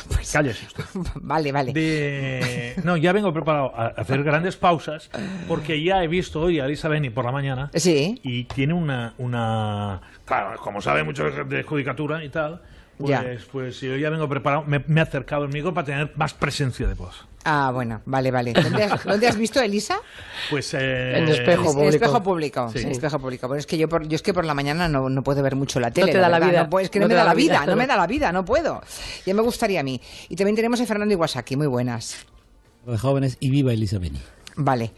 Speaker 7: Pues, cállese usted.
Speaker 2: Vale.
Speaker 7: No, ya vengo preparado a hacer grandes pausas porque ya he visto hoy a Elisa Beni por la mañana.
Speaker 2: Sí.
Speaker 7: Y tiene una claro, como sabe mucho de judicatura y tal, pues yo ya vengo preparado, me he acercado al micro para tener más presencia de voz.
Speaker 2: Ah, bueno, vale. ¿Dónde has visto a Elisa?
Speaker 7: Pues
Speaker 6: en Espejo Público.
Speaker 2: En Espejo Público,
Speaker 7: sí.
Speaker 2: En Espejo Público. Bueno, es que yo es que por la mañana no puedo ver mucho la tele.
Speaker 6: No te da la vida.
Speaker 2: No, es que no me da la vida, no me da la vida, no puedo. Ya me gustaría a mí. Y también tenemos a Fernando Iwasaki, muy buenas.
Speaker 13: De jóvenes y viva Elisa Beni.
Speaker 2: Vale,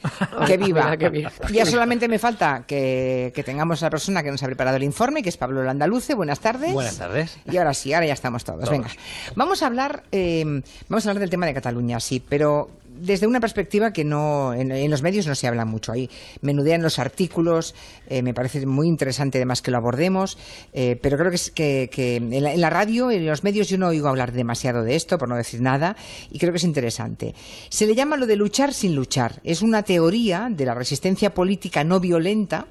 Speaker 2: que viva.
Speaker 6: Qué bien.
Speaker 2: Ya solamente me falta que tengamos a la persona que nos ha preparado el informe, que es Pablo Landaluce. Buenas tardes.
Speaker 8: Buenas tardes.
Speaker 2: Y ahora ya estamos todos. Venga, vamos a hablar del tema de Cataluña, sí, pero desde una perspectiva que no en los medios no se habla mucho. Ahí menudean los artículos, me parece muy interesante además que lo abordemos, pero creo que en la radio, en los medios yo no oigo hablar demasiado de esto, por no decir nada, y creo que es interesante. Se le llama lo de luchar sin luchar. Es una teoría de la resistencia política no violenta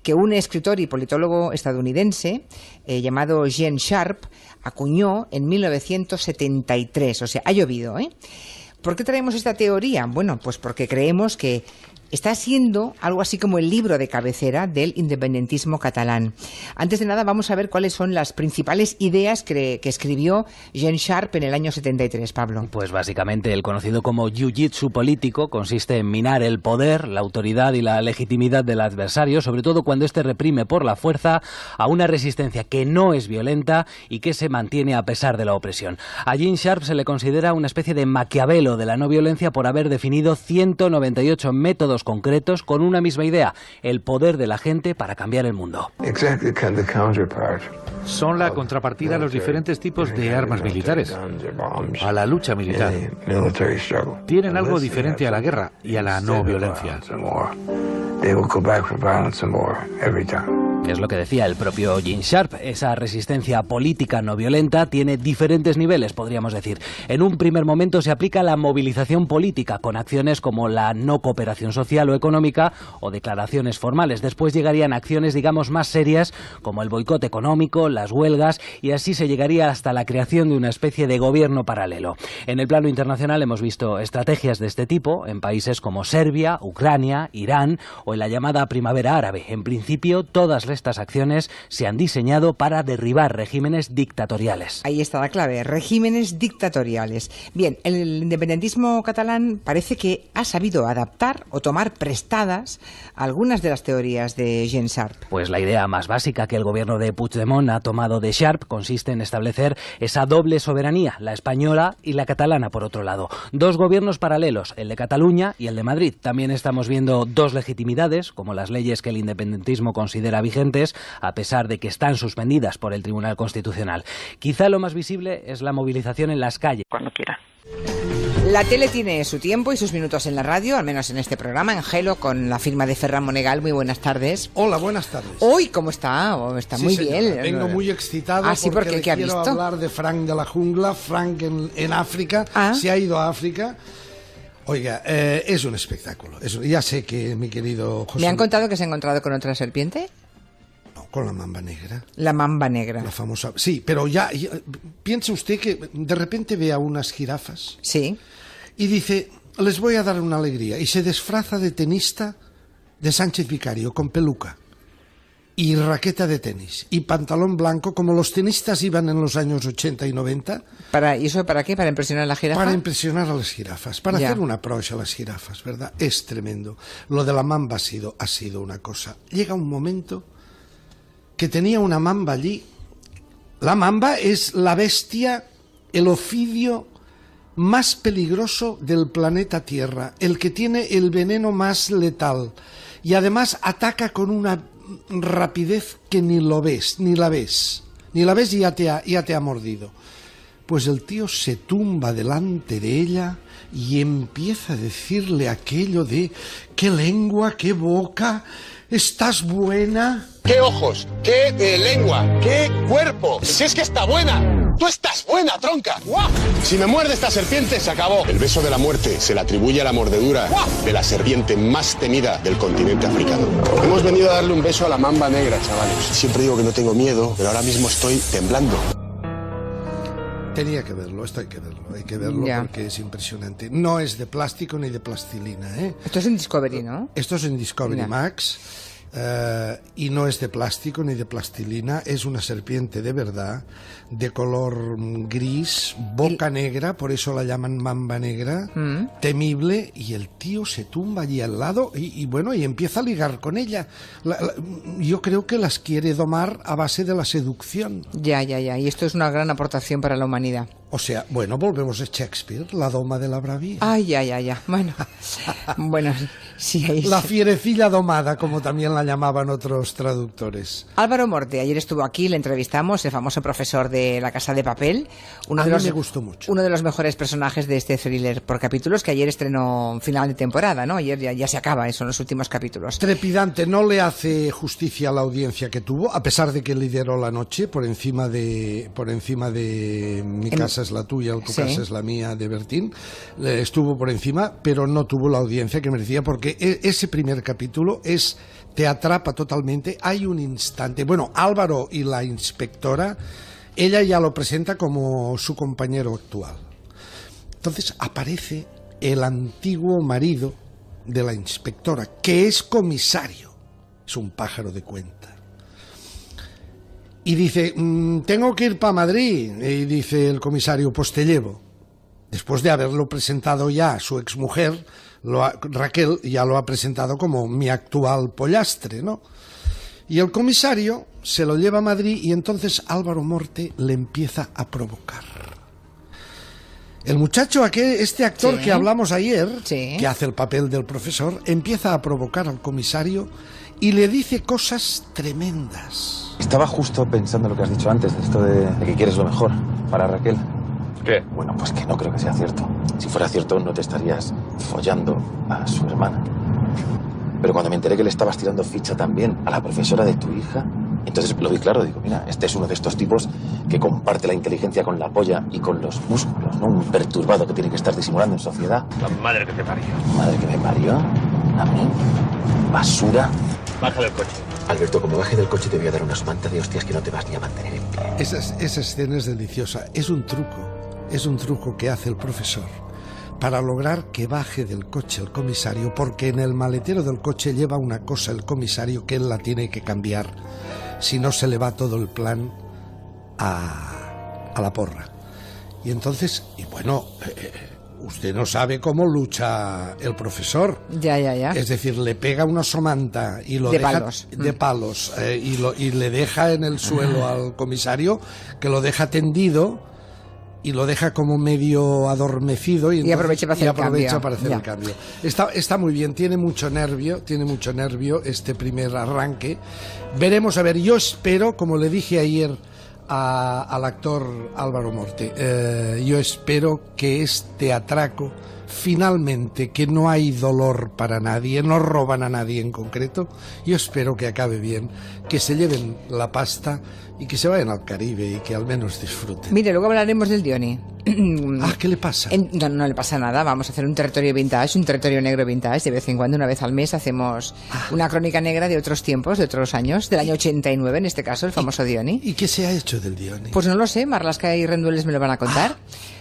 Speaker 2: que un escritor y politólogo estadounidense llamado Gene Sharp acuñó en 1973. O sea, ha llovido, ¿eh? ¿Por qué traemos esta teoría? Bueno, pues porque creemos que está siendo algo así como el libro de cabecera del independentismo catalán. Antes de nada, vamos a ver cuáles son las principales ideas que escribió Gene Sharp en el año 73, Pablo.
Speaker 8: Pues básicamente el conocido como jiu-jitsu político consiste en minar el poder, la autoridad y la legitimidad del adversario, sobre todo cuando éste reprime por la fuerza a una resistencia que no es violenta y que se mantiene a pesar de la opresión. A Gene Sharp se le considera una especie de Maquiavelo de la no violencia por haber definido 198 métodos concretos con una misma idea: el poder de la gente para cambiar el mundo.
Speaker 9: Son la contrapartida a los diferentes tipos de armas militares, a la lucha militar. Tienen algo diferente a la guerra y a la no violencia.
Speaker 8: Es lo que decía el propio Gene Sharp. Esa resistencia política no violenta tiene diferentes niveles, podríamos decir. En un primer momento se aplica la movilización política, con acciones como la no cooperación social o económica o declaraciones formales. Después llegarían acciones, digamos, más serias, como el boicot económico, las huelgas, y así se llegaría hasta la creación de una especie de gobierno paralelo. En el plano internacional hemos visto estrategias de este tipo en países como Serbia, Ucrania, Irán o en la llamada Primavera Árabe. En principio, todas estas acciones se han diseñado para derribar regímenes dictatoriales.
Speaker 2: Ahí está la clave, regímenes dictatoriales. Bien, el independentismo catalán parece que ha sabido adaptar o tomar prestadas algunas de las teorías de Gene Sharp.
Speaker 8: Pues la idea más básica que el gobierno de Puigdemont ha tomado de Sharp consiste en establecer esa doble soberanía, la española y la catalana por otro lado. Dos gobiernos paralelos, el de Cataluña y el de Madrid. También estamos viendo dos legitimidades, como las leyes que el independentismo considera vigentes, a pesar de que están suspendidas por el Tribunal Constitucional. Quizá lo más visible es la movilización en las calles.
Speaker 19: Cuando quiera.
Speaker 2: La tele tiene su tiempo y sus minutos en la radio, al menos en este programa, en Gelo, con la firma de Ferran Monegal. Muy buenas tardes.
Speaker 3: Hola, buenas tardes.
Speaker 2: Hoy, ¿cómo está? Está muy bien.
Speaker 3: Vengo muy excitado porque
Speaker 2: ¿qué ha
Speaker 3: quiero
Speaker 2: visto?
Speaker 3: hablar de Frank de la jungla. Frank en África, se ha ido a África. Oiga, es un espectáculo. Ya sé que mi querido José...
Speaker 2: ¿Me han contado que se ha encontrado con otra serpiente?
Speaker 3: Con la mamba negra.
Speaker 2: La mamba negra.
Speaker 3: La famosa. Sí, pero ya piense usted que de repente ve a unas jirafas.
Speaker 2: Sí.
Speaker 3: Y dice, les voy a dar una alegría. Y se disfraza de tenista de Sánchez Vicario, con peluca. Y raqueta de tenis. Y pantalón blanco, como los tenistas iban en los años 80 y 90.
Speaker 2: ¿Y eso para qué? ¿Para impresionar a la jirafa?
Speaker 3: Para impresionar a las jirafas. Para hacer un approach a las jirafas, ¿verdad? Es tremendo. Lo de la mamba ha sido una cosa. Llega un momento que tenía una mamba allí. La mamba es la bestia, el ofidio más peligroso del planeta Tierra, el que tiene el veneno más letal, y además ataca con una rapidez que ni la ves y ya te ha mordido. Pues el tío se tumba delante de ella y empieza a decirle aquello de qué lengua, qué boca, estás buena.
Speaker 4: ¡Qué ojos! ¡Qué lengua! ¡Qué cuerpo! ¡Si es que está buena! ¡Tú estás buena, tronca! ¡Guau! Si me muerde esta serpiente, se acabó. El beso de la muerte se le atribuye a la mordedura de la serpiente más temida del continente africano. Hemos venido a darle un beso a la mamba negra, chavales. Siempre digo que no tengo miedo, pero ahora mismo estoy temblando.
Speaker 3: Tenía que verlo, esto hay que verlo porque es impresionante. No es de plástico ni de plastilina, ¿eh?
Speaker 2: Esto es en Discovery, ¿no?
Speaker 3: Esto es en Discovery Max. Y no es de plástico ni de plastilina, es una serpiente de verdad, de color gris, boca negra, por eso la llaman mamba negra, temible, y el tío se tumba allí al lado y empieza a ligar con ella. Yo creo que las quiere domar a base de la seducción.
Speaker 2: Ya, y esto es una gran aportación para la humanidad.
Speaker 3: O sea, bueno, volvemos a Shakespeare, la doma de la bravía.
Speaker 2: Ay. Bueno, sí. Ahí
Speaker 3: la fierecilla domada, como también la llamaban otros traductores.
Speaker 2: Álvaro Morte, ayer estuvo aquí, le entrevistamos, el famoso profesor de La Casa de Papel.
Speaker 3: Me gustó mucho.
Speaker 2: Uno de los mejores personajes de este thriller por capítulos, que ayer estrenó final de temporada, ¿no? Ayer ya se acaba, son los últimos capítulos.
Speaker 3: Trepidante, no le hace justicia a la audiencia que tuvo, a pesar de que lideró la noche por encima de Mi casa es la tuya, tu casa es la mía, de Bertín. Estuvo por encima, pero no tuvo la audiencia que merecía, porque ese primer capítulo te atrapa totalmente. Hay un instante, bueno, Álvaro y la inspectora, ella ya lo presenta como su compañero actual. Entonces aparece el antiguo marido de la inspectora, que es comisario, es un pájaro de cuenta. Y dice, tengo que ir para Madrid. Y dice el comisario, pues te llevo. Después de haberlo presentado ya a su exmujer, Raquel ya lo ha presentado como mi actual pollastre, ¿no? Y el comisario se lo lleva a Madrid y entonces Álvaro Morte le empieza a provocar. El muchacho, este actor que hablamos ayer, que hace el papel del profesor, empieza a provocar al comisario y le dice cosas tremendas.
Speaker 5: Estaba justo pensando lo que has dicho antes, de esto de que quieres lo mejor para Raquel. ¿Qué? Bueno, pues que no creo que sea cierto. Si fuera cierto, no te estarías follando a su hermana. Pero cuando me enteré que le estabas tirando ficha también a la profesora de tu hija, entonces lo vi claro. Digo, mira, este es uno de estos tipos que comparte la inteligencia con la polla y con los músculos, ¿no? Un perturbado que tiene que estar disimulando en sociedad.
Speaker 19: La madre que te parió.
Speaker 5: ¿Madre que me parió? ¿A mí? ¿Basura?
Speaker 19: Baja del coche.
Speaker 5: Alberto, como baje del coche te voy a dar una manta de hostias que no te vas ni a mantener en pie.
Speaker 3: Esa escena es deliciosa. Es un truco que hace el profesor para lograr que baje del coche el comisario, porque en el maletero del coche lleva una cosa el comisario que él la tiene que cambiar, si no se le va todo el plan a la porra. Y entonces, usted no sabe cómo lucha el profesor.
Speaker 2: Ya.
Speaker 3: Es decir, le pega una somanta y lo deja de palos y le deja en el suelo al comisario, que lo deja tendido y lo deja como medio adormecido y aprovecha para hacer el cambio. Está muy bien, tiene mucho nervio este primer arranque. Veremos, a ver, yo espero, como le dije ayer al actor Álvaro Morte, yo espero que este atraco, finalmente, que no hay dolor para nadie, no roban a nadie en concreto, yo espero que acabe bien, que se lleven la pasta y que se vayan al Caribe y que al menos disfruten.
Speaker 2: Mire, luego hablaremos del Dioni.
Speaker 3: ¿Qué le pasa?
Speaker 2: No le pasa nada, vamos a hacer un territorio vintage, un territorio negro vintage. De vez en cuando, una vez al mes, hacemos una crónica negra de otros tiempos, de otros años, del año 89 en este caso, el famoso Dioni.
Speaker 3: ¿Y qué se ha hecho del Dioni?
Speaker 2: Pues no lo sé, Marlaska y Rendueles me lo van a contar.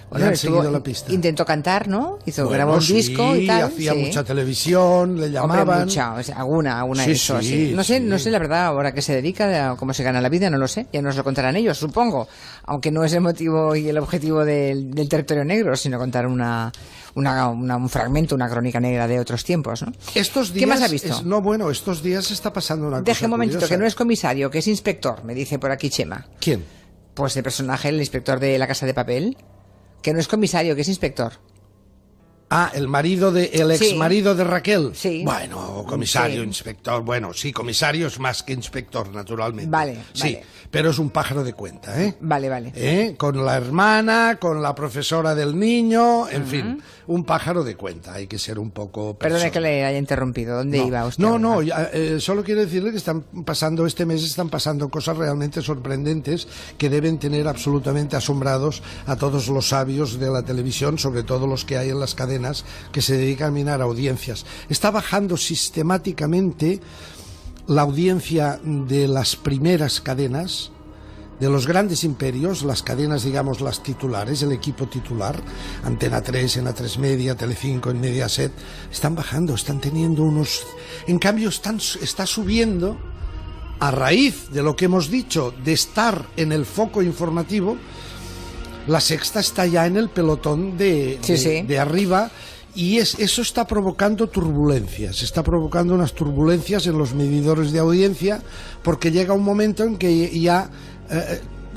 Speaker 3: Bueno, han seguido la pista.
Speaker 2: Intentó cantar, ¿no? Grabó un disco y tal.
Speaker 3: Hacía mucha televisión, le llamaban.
Speaker 2: Alguna hizo así. No sé la verdad ahora qué se dedica, a cómo se gana la vida, no lo sé. Ya nos lo contarán ellos, supongo. Aunque no es el motivo y el objetivo del territorio negro, sino contar un fragmento, una crónica negra de otros tiempos, ¿no?
Speaker 3: Estos días,
Speaker 2: ¿qué más ha visto?
Speaker 3: Estos días está pasando una cosa
Speaker 2: Deje un momentito,
Speaker 3: curiosa.
Speaker 2: Que no es comisario, que es inspector, me dice por aquí Chema.
Speaker 3: ¿Quién?
Speaker 2: Pues el personaje, el inspector de La Casa de Papel. Que no es comisario, que es inspector.
Speaker 3: El marido el ex marido de Raquel.
Speaker 2: Sí.
Speaker 3: Bueno, comisario, inspector. Bueno, sí, comisario es más que inspector, naturalmente.
Speaker 2: Vale.
Speaker 3: Sí, pero es un pájaro de cuenta, ¿eh?
Speaker 2: Vale.
Speaker 3: Con la hermana, con la profesora del niño, en fin, un pájaro de cuenta. Hay que ser un poco...
Speaker 2: Perdone que le haya interrumpido. ¿Dónde iba usted?
Speaker 3: No, solo quiero decirle que este mes están pasando cosas realmente sorprendentes que deben tener absolutamente asombrados a todos los sabios de la televisión, sobre todo los que hay en las cadenas que se dedican a minar audiencias. Está bajando sistemáticamente la audiencia de las primeras cadenas, de los grandes imperios, las cadenas, digamos, las titulares, el equipo titular, Antena 3, en A3 Media, Telecinco, en Mediaset, están bajando, están teniendo unos... En cambio, está subiendo, a raíz de lo que hemos dicho, de estar en el foco informativo. La Sexta está ya en el pelotón de arriba y eso está provocando turbulencias, está provocando unas turbulencias en los medidores de audiencia, porque llega un momento en que ya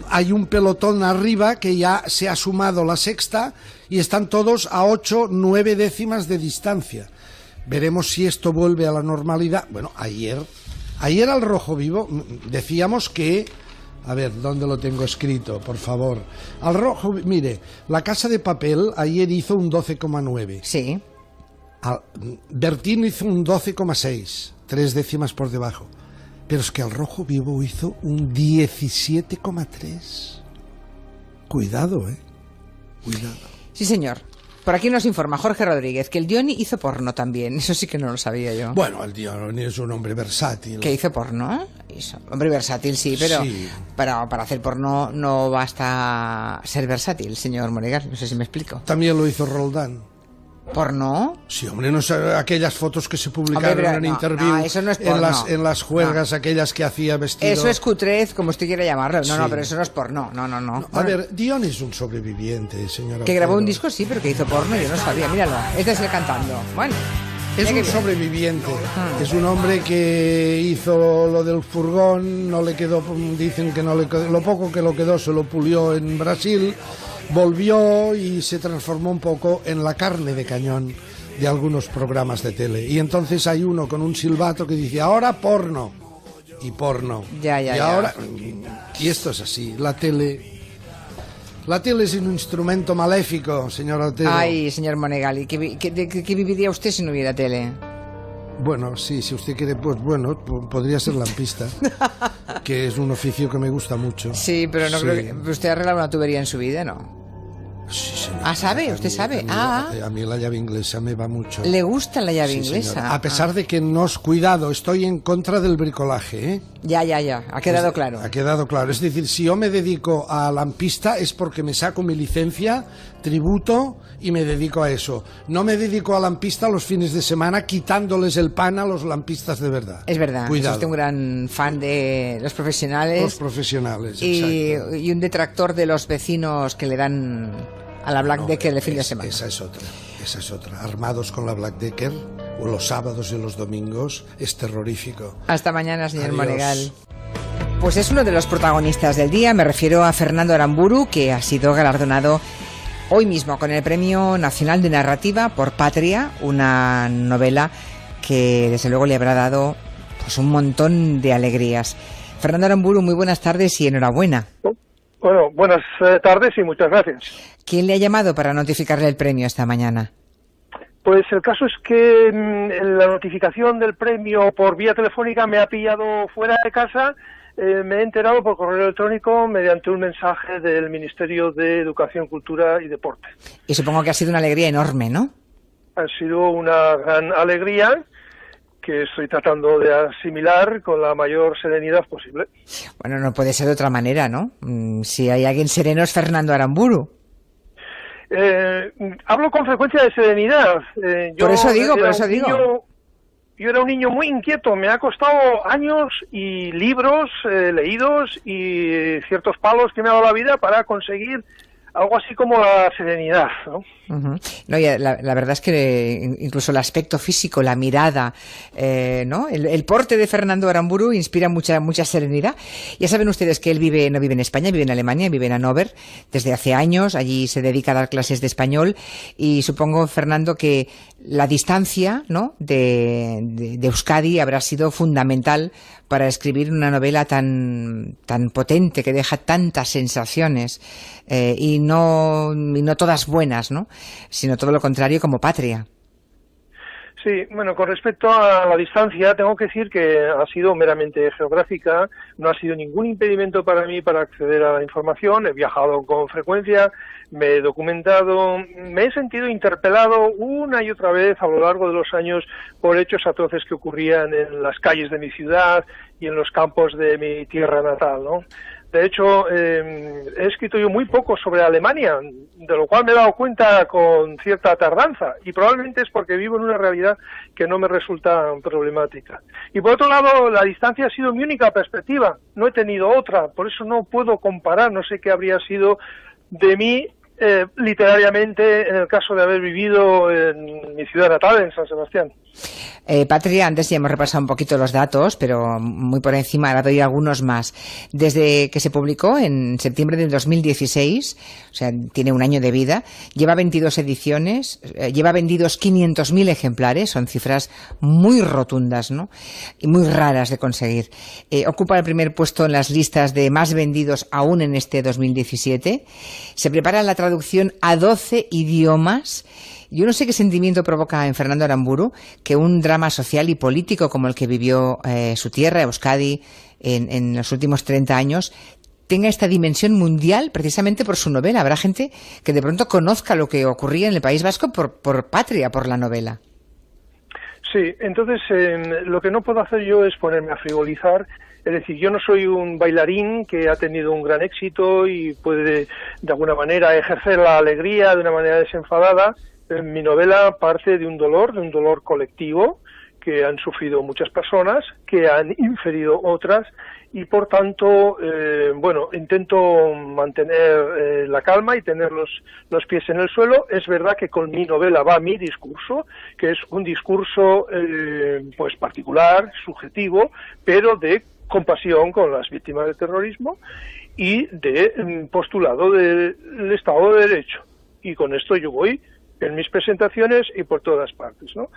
Speaker 3: hay un pelotón arriba que ya se ha sumado la sexta y están todos a 8, 9 décimas de distancia. Veremos si esto vuelve a la normalidad. Bueno, ayer al Rojo Vivo decíamos que... A ver, ¿dónde lo tengo escrito? Por favor. Al Rojo... Mire, La Casa de Papel ayer hizo un 12,9.
Speaker 2: Sí.
Speaker 3: Bertín hizo un 12,6. 3 décimas por debajo. Pero es que Al Rojo Vivo hizo un 17,3. Cuidado, Cuidado.
Speaker 2: Sí, señor. Por aquí nos informa Jorge Rodríguez que el Dioni hizo porno también. Eso sí que no lo sabía yo.
Speaker 3: Bueno, el Dioni es un hombre versátil.
Speaker 2: ¿Que hizo porno? Hombre versátil, sí, pero
Speaker 3: sí.
Speaker 2: Para hacer porno no basta ser versátil, señor Monegal. No sé si me explico.
Speaker 3: También lo hizo Roldán.
Speaker 2: ¿Porno?
Speaker 3: Sí, hombre, no sé, aquellas fotos que se publicaron en Interview,
Speaker 2: eso no es porno.
Speaker 3: en las juergas, aquellas que hacía vestido...
Speaker 2: Eso es cutrez, como usted quiera llamarlo. No, pero eso no es porno. No.
Speaker 3: A ver, Dion es un sobreviviente, señora.
Speaker 2: Que grabó un disco, sí, pero que hizo porno, yo no sabía. Míralo, este es el cantando. Bueno.
Speaker 3: Es un sobreviviente. Es un hombre que hizo lo del furgón, no le quedó, dicen que no le quedó, lo poco que lo quedó se lo pulió en Brasil, volvió y se transformó un poco en la carne de cañón de algunos programas de tele. Y entonces hay uno con un silbato que dice, ahora porno. Y porno.
Speaker 2: Ya.
Speaker 3: Y esto es así, la tele es un instrumento maléfico, señor Otero.
Speaker 2: Ay, señor Monegal, ¿de qué viviría usted si no hubiera tele?
Speaker 3: Bueno, sí, si usted quiere, pues bueno, podría ser lampista, que es un oficio que me gusta mucho.
Speaker 2: Sí, pero no creo que... ¿Usted ha arreglado una tubería en su vida, no?
Speaker 3: Sí, señor.
Speaker 2: ¿Sabe? ¿Usted sabe?
Speaker 3: A mí la llave inglesa me va mucho.
Speaker 2: ¿Le gusta la llave inglesa?
Speaker 3: Señora. A pesar de que cuidado, estoy en contra del bricolaje, ¿eh?
Speaker 2: Ya, ha quedado claro.
Speaker 3: Ha quedado claro. Es decir, si yo me dedico a lampista es porque me saco mi licencia, tributo y me dedico a eso. No me dedico a lampista los fines de semana quitándoles el pan a los lampistas de verdad.
Speaker 2: Es verdad.
Speaker 3: Cuidado.
Speaker 2: Es usted un gran fan de los profesionales.
Speaker 3: Los profesionales,
Speaker 2: exacto. Y un detractor de los vecinos que le dan a la Black Decker el fin de semana.
Speaker 3: Esa es otra. Armados con la Black Decker, o los sábados y los domingos, es terrorífico.
Speaker 2: Hasta mañana, señor Monegal. Pues es uno de los protagonistas del día. Me refiero a Fernando Aramburu, que ha sido galardonado hoy mismo con el Premio Nacional de Narrativa por Patria, una novela que desde luego le habrá dado pues un montón de alegrías. Fernando Aramburu, muy buenas tardes y enhorabuena.
Speaker 1: Bueno, buenas tardes y muchas gracias.
Speaker 2: ¿Quién le ha llamado para notificarle el premio esta mañana?
Speaker 1: Pues el caso es que la notificación del premio por vía telefónica me ha pillado fuera de casa. Me he enterado por correo electrónico mediante un mensaje del Ministerio de Educación, Cultura y Deporte.
Speaker 2: Y supongo que ha sido una alegría enorme, ¿no?
Speaker 1: Ha sido una gran alegría que estoy tratando de asimilar con la mayor serenidad posible.
Speaker 2: Bueno, no puede ser de otra manera, ¿no? Si hay alguien sereno es Fernando Aramburu.
Speaker 1: Hablo con frecuencia de serenidad.
Speaker 2: Por eso digo.
Speaker 1: Yo era un niño muy inquieto, me ha costado años y libros leídos y ciertos palos que me ha dado la vida para conseguir algo así como la serenidad, ¿no?
Speaker 2: No, y la verdad es que incluso el aspecto físico, la mirada, ¿no? El porte de Fernando Aramburu inspira mucha serenidad. Ya saben ustedes que él no vive en España, vive en Alemania, vive en Hannover desde hace años. Allí se dedica a dar clases de español y supongo, Fernando, que la distancia, ¿no? de Euskadi habrá sido fundamental para escribir una novela tan potente que deja tantas sensaciones y no todas buenas, ¿no? Sino todo lo contrario, como Patria.
Speaker 1: Sí, bueno, con respecto a la distancia, tengo que decir que ha sido meramente geográfica, no ha sido ningún impedimento para mí para acceder a la información, he viajado con frecuencia, me he documentado, me he sentido interpelado una y otra vez a lo largo de los años por hechos atroces que ocurrían en las calles de mi ciudad y en los campos de mi tierra natal, ¿no? De hecho, he escrito yo muy poco sobre Alemania, de lo cual me he dado cuenta con cierta tardanza, y probablemente es porque vivo en una realidad que no me resulta problemática. Y por otro lado, la distancia ha sido mi única perspectiva, no he tenido otra, por eso no puedo comparar, no sé qué habría sido de mí literariamente en el caso de haber vivido en mi ciudad natal, en San Sebastián.
Speaker 2: Patria, antes ya hemos repasado un poquito los datos, pero muy por encima, ahora doy algunos más. Desde que se publicó en septiembre del 2016, o sea, tiene un año de vida, lleva 22 ediciones, lleva vendidos 500.000 ejemplares, son cifras muy rotundas, ¿no? Y muy raras de conseguir. Ocupa el primer puesto en las listas de más vendidos aún en este 2017. Se prepara la traducción a 12 idiomas. Yo no sé qué sentimiento provoca en Fernando Aramburu que un drama social y político como el que vivió su tierra, Euskadi, en los últimos 30 años, tenga esta dimensión mundial precisamente por su novela. Habrá gente que de pronto conozca lo que ocurría en el País Vasco por Patria, por la novela.
Speaker 1: Sí, entonces lo que no puedo hacer yo es ponerme a frivolizar. Es decir, yo no soy un bailarín que ha tenido un gran éxito y puede de alguna manera ejercer la alegría de una manera desenfadada. Mi novela parte de un dolor colectivo que han sufrido muchas personas, que han inferido otras y por tanto, intento mantener la calma y tener los pies en el suelo. Es verdad que con mi novela va mi discurso, que es un discurso pues particular, subjetivo, pero de compasión con las víctimas del terrorismo y de postulado del Estado de Derecho. Y con esto yo voy en mis presentaciones y por todas partes, ¿no?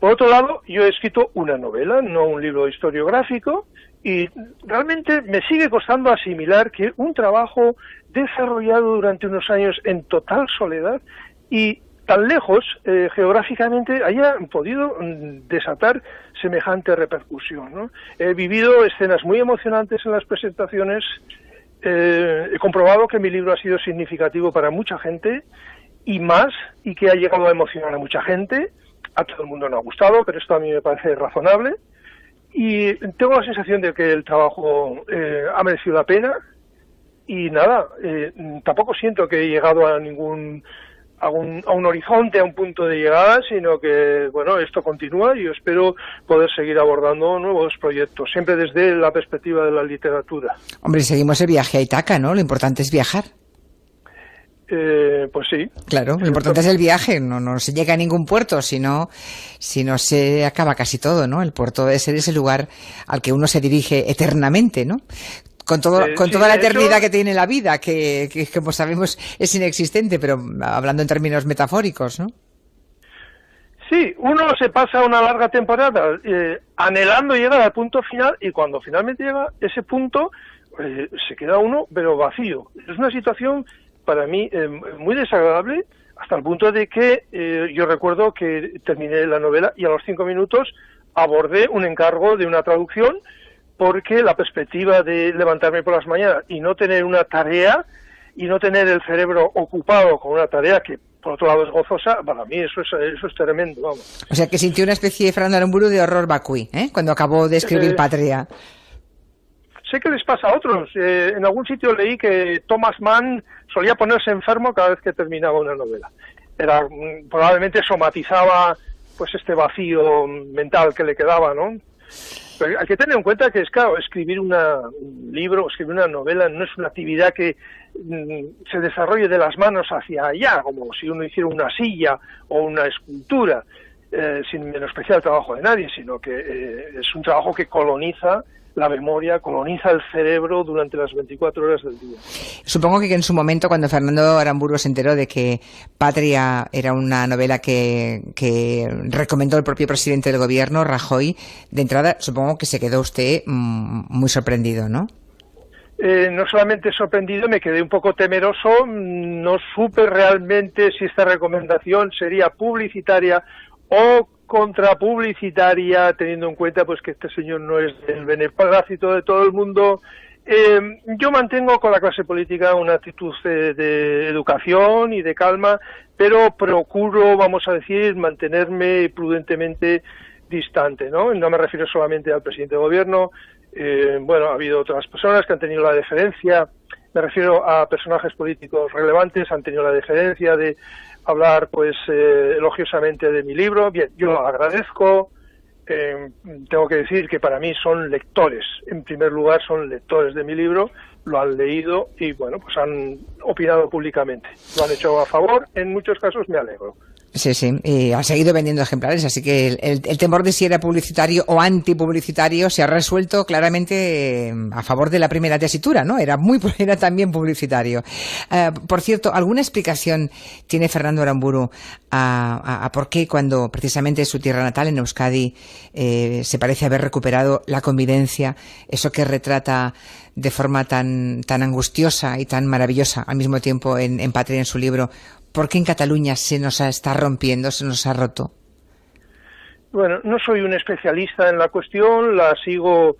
Speaker 1: Por otro lado, yo he escrito una novela, no un libro historiográfico, y realmente me sigue costando asimilar que un trabajo desarrollado durante unos años en total soledad y tan lejos geográficamente haya podido desatar semejante repercusión, ¿no? He vivido escenas muy emocionantes en las presentaciones, he comprobado que mi libro ha sido significativo para mucha gente, y que ha llegado a emocionar a mucha gente. A todo el mundo no ha gustado, pero esto a mí me parece razonable. Y tengo la sensación de que el trabajo ha merecido la pena. Y nada, tampoco siento que he llegado a un horizonte, a un punto de llegada, sino que, bueno, esto continúa y yo espero poder seguir abordando nuevos proyectos, siempre desde la perspectiva de la literatura.
Speaker 2: Hombre, seguimos el viaje a Ítaca, ¿no? Lo importante es viajar.
Speaker 1: Pues sí.
Speaker 2: Claro, lo importante es el viaje, no se llega a ningún puerto, sino se acaba casi todo, ¿no? El puerto debe ser ese lugar al que uno se dirige eternamente, ¿no? Con toda la eternidad que tiene la vida, que como sabemos es inexistente, pero hablando en términos metafóricos, ¿no?
Speaker 1: Sí, uno se pasa una larga temporada anhelando llegar al punto final y cuando finalmente llega ese punto se queda uno pero vacío. Es una situación para mí muy desagradable, hasta el punto de que yo recuerdo que terminé la novela y a los 5 minutos abordé un encargo de una traducción porque la perspectiva de levantarme por las mañanas y no tener una tarea y no tener el cerebro ocupado con una tarea que por otro lado es gozosa, para mí eso es tremendo, vamos.
Speaker 2: O sea que sintió una especie de Fernando Aramburu de horror vacui, cuando acabó de escribir Patria.
Speaker 1: Sé que les pasa a otros. En algún sitio leí que Thomas Mann solía ponerse enfermo cada vez que terminaba una novela. Probablemente somatizaba pues este vacío mental que le quedaba, ¿no? Pero hay que tener en cuenta que escribir un libro, escribir una novela no es una actividad que se desarrolle de las manos hacia allá, como si uno hiciera una silla o una escultura, sin menospreciar el trabajo de nadie, sino que es un trabajo que coloniza la memoria, coloniza el cerebro durante las 24 horas del día.
Speaker 2: Supongo que en su momento, cuando Fernando Aramburu se enteró de que Patria era una novela que recomendó el propio presidente del gobierno, Rajoy, de entrada supongo que se quedó usted muy sorprendido, ¿no?
Speaker 1: No solamente sorprendido, me quedé un poco temeroso, no supe realmente si esta recomendación sería publicitaria o contrapublicitaria, teniendo en cuenta pues que este señor no es del beneplácito de todo el mundo. Yo mantengo con la clase política una actitud de educación y de calma, pero procuro, vamos a decir, mantenerme prudentemente distante, ¿no? No me refiero solamente al presidente de gobierno, ha habido otras personas que han tenido la deferencia, me refiero a personajes políticos relevantes, han tenido la deferencia de hablar pues elogiosamente de mi libro. Bien, yo lo agradezco, tengo que decir que para mí son lectores, en primer lugar son lectores de mi libro, lo han leído y bueno, pues han opinado públicamente, lo han hecho a favor, en muchos casos me alegro.
Speaker 2: Sí, sí, y han seguido vendiendo ejemplares, así que el temor de si era publicitario o antipublicitario se ha resuelto claramente a favor de la primera tesitura, ¿no? Era también publicitario. Por cierto, ¿alguna explicación tiene Fernando Aramburu a por qué cuando precisamente su tierra natal, en Euskadi, se parece haber recuperado la convivencia, eso que retrata de forma tan angustiosa y tan maravillosa al mismo tiempo en Patria, en su libro? ¿Por qué en Cataluña se nos está rompiendo, se nos ha roto?
Speaker 1: Bueno, no soy un especialista en la cuestión, la sigo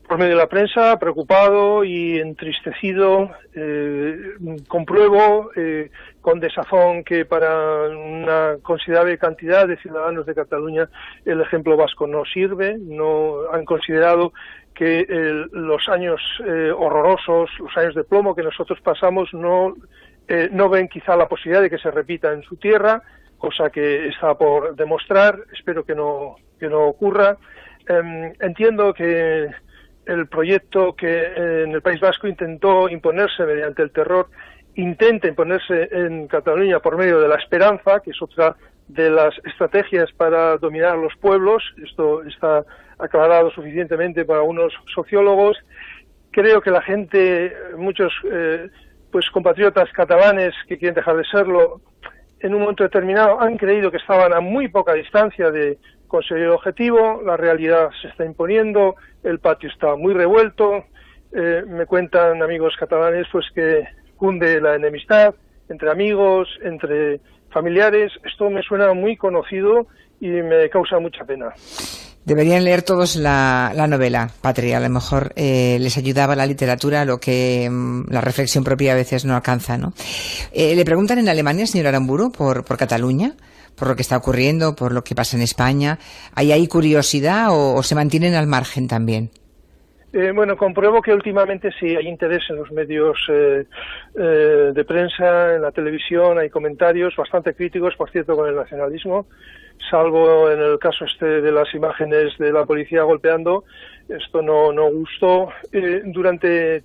Speaker 1: por medio de la prensa, preocupado y entristecido. Compruebo con desazón que para una considerable cantidad de ciudadanos de Cataluña el ejemplo vasco no sirve, no han considerado que los años horrorosos, los años de plomo que nosotros pasamos no ven quizá la posibilidad de que se repita en su tierra, cosa que está por demostrar. Espero que no ocurra. Entiendo que el proyecto que en el País Vasco intentó imponerse mediante el terror, intenta imponerse en Cataluña por medio de la esperanza, que es otra de las estrategias para dominar a los pueblos. Esto está aclarado suficientemente para unos sociólogos. Creo que la gente, muchos compatriotas catalanes que quieren dejar de serlo, en un momento determinado han creído que estaban a muy poca distancia de conseguir el objetivo. La realidad se está imponiendo, el patio está muy revuelto. Me cuentan amigos catalanes que cunde la enemistad entre amigos, entre familiares. Esto me suena muy conocido y me causa mucha pena.
Speaker 2: Deberían leer todos la novela, Patria. A lo mejor les ayudaba la literatura, lo que la reflexión propia a veces no alcanza, ¿no? Le preguntan en Alemania, señor Aramburu, por Cataluña, por lo que está ocurriendo, por lo que pasa en España. ¿Hay curiosidad o se mantienen al margen también?
Speaker 1: Compruebo que últimamente sí hay interés en los medios de prensa, en la televisión, hay comentarios bastante críticos, por cierto, con el nacionalismo, salvo en el caso de las imágenes de la policía golpeando. Esto no gustó. Durante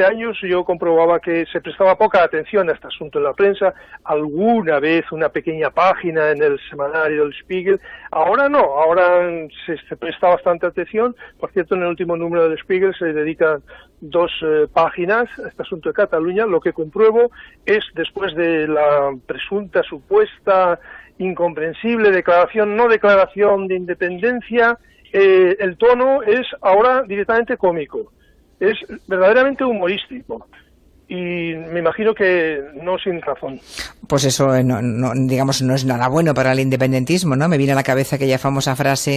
Speaker 1: años yo comprobaba que se prestaba poca atención a este asunto en la prensa, alguna vez una pequeña página en el semanario del Spiegel. Ahora no, ahora se presta bastante atención. Por cierto, en el último número del Spiegel se dedican 2 páginas a este asunto de Cataluña. Lo que compruebo es, después de la presunta, supuesta, incomprensible no declaración de independencia, el tono es ahora directamente cómico, es verdaderamente humorístico y me imagino que no sin razón.
Speaker 2: Pues eso no es nada bueno para el independentismo, ¿no? Me viene a la cabeza aquella famosa frase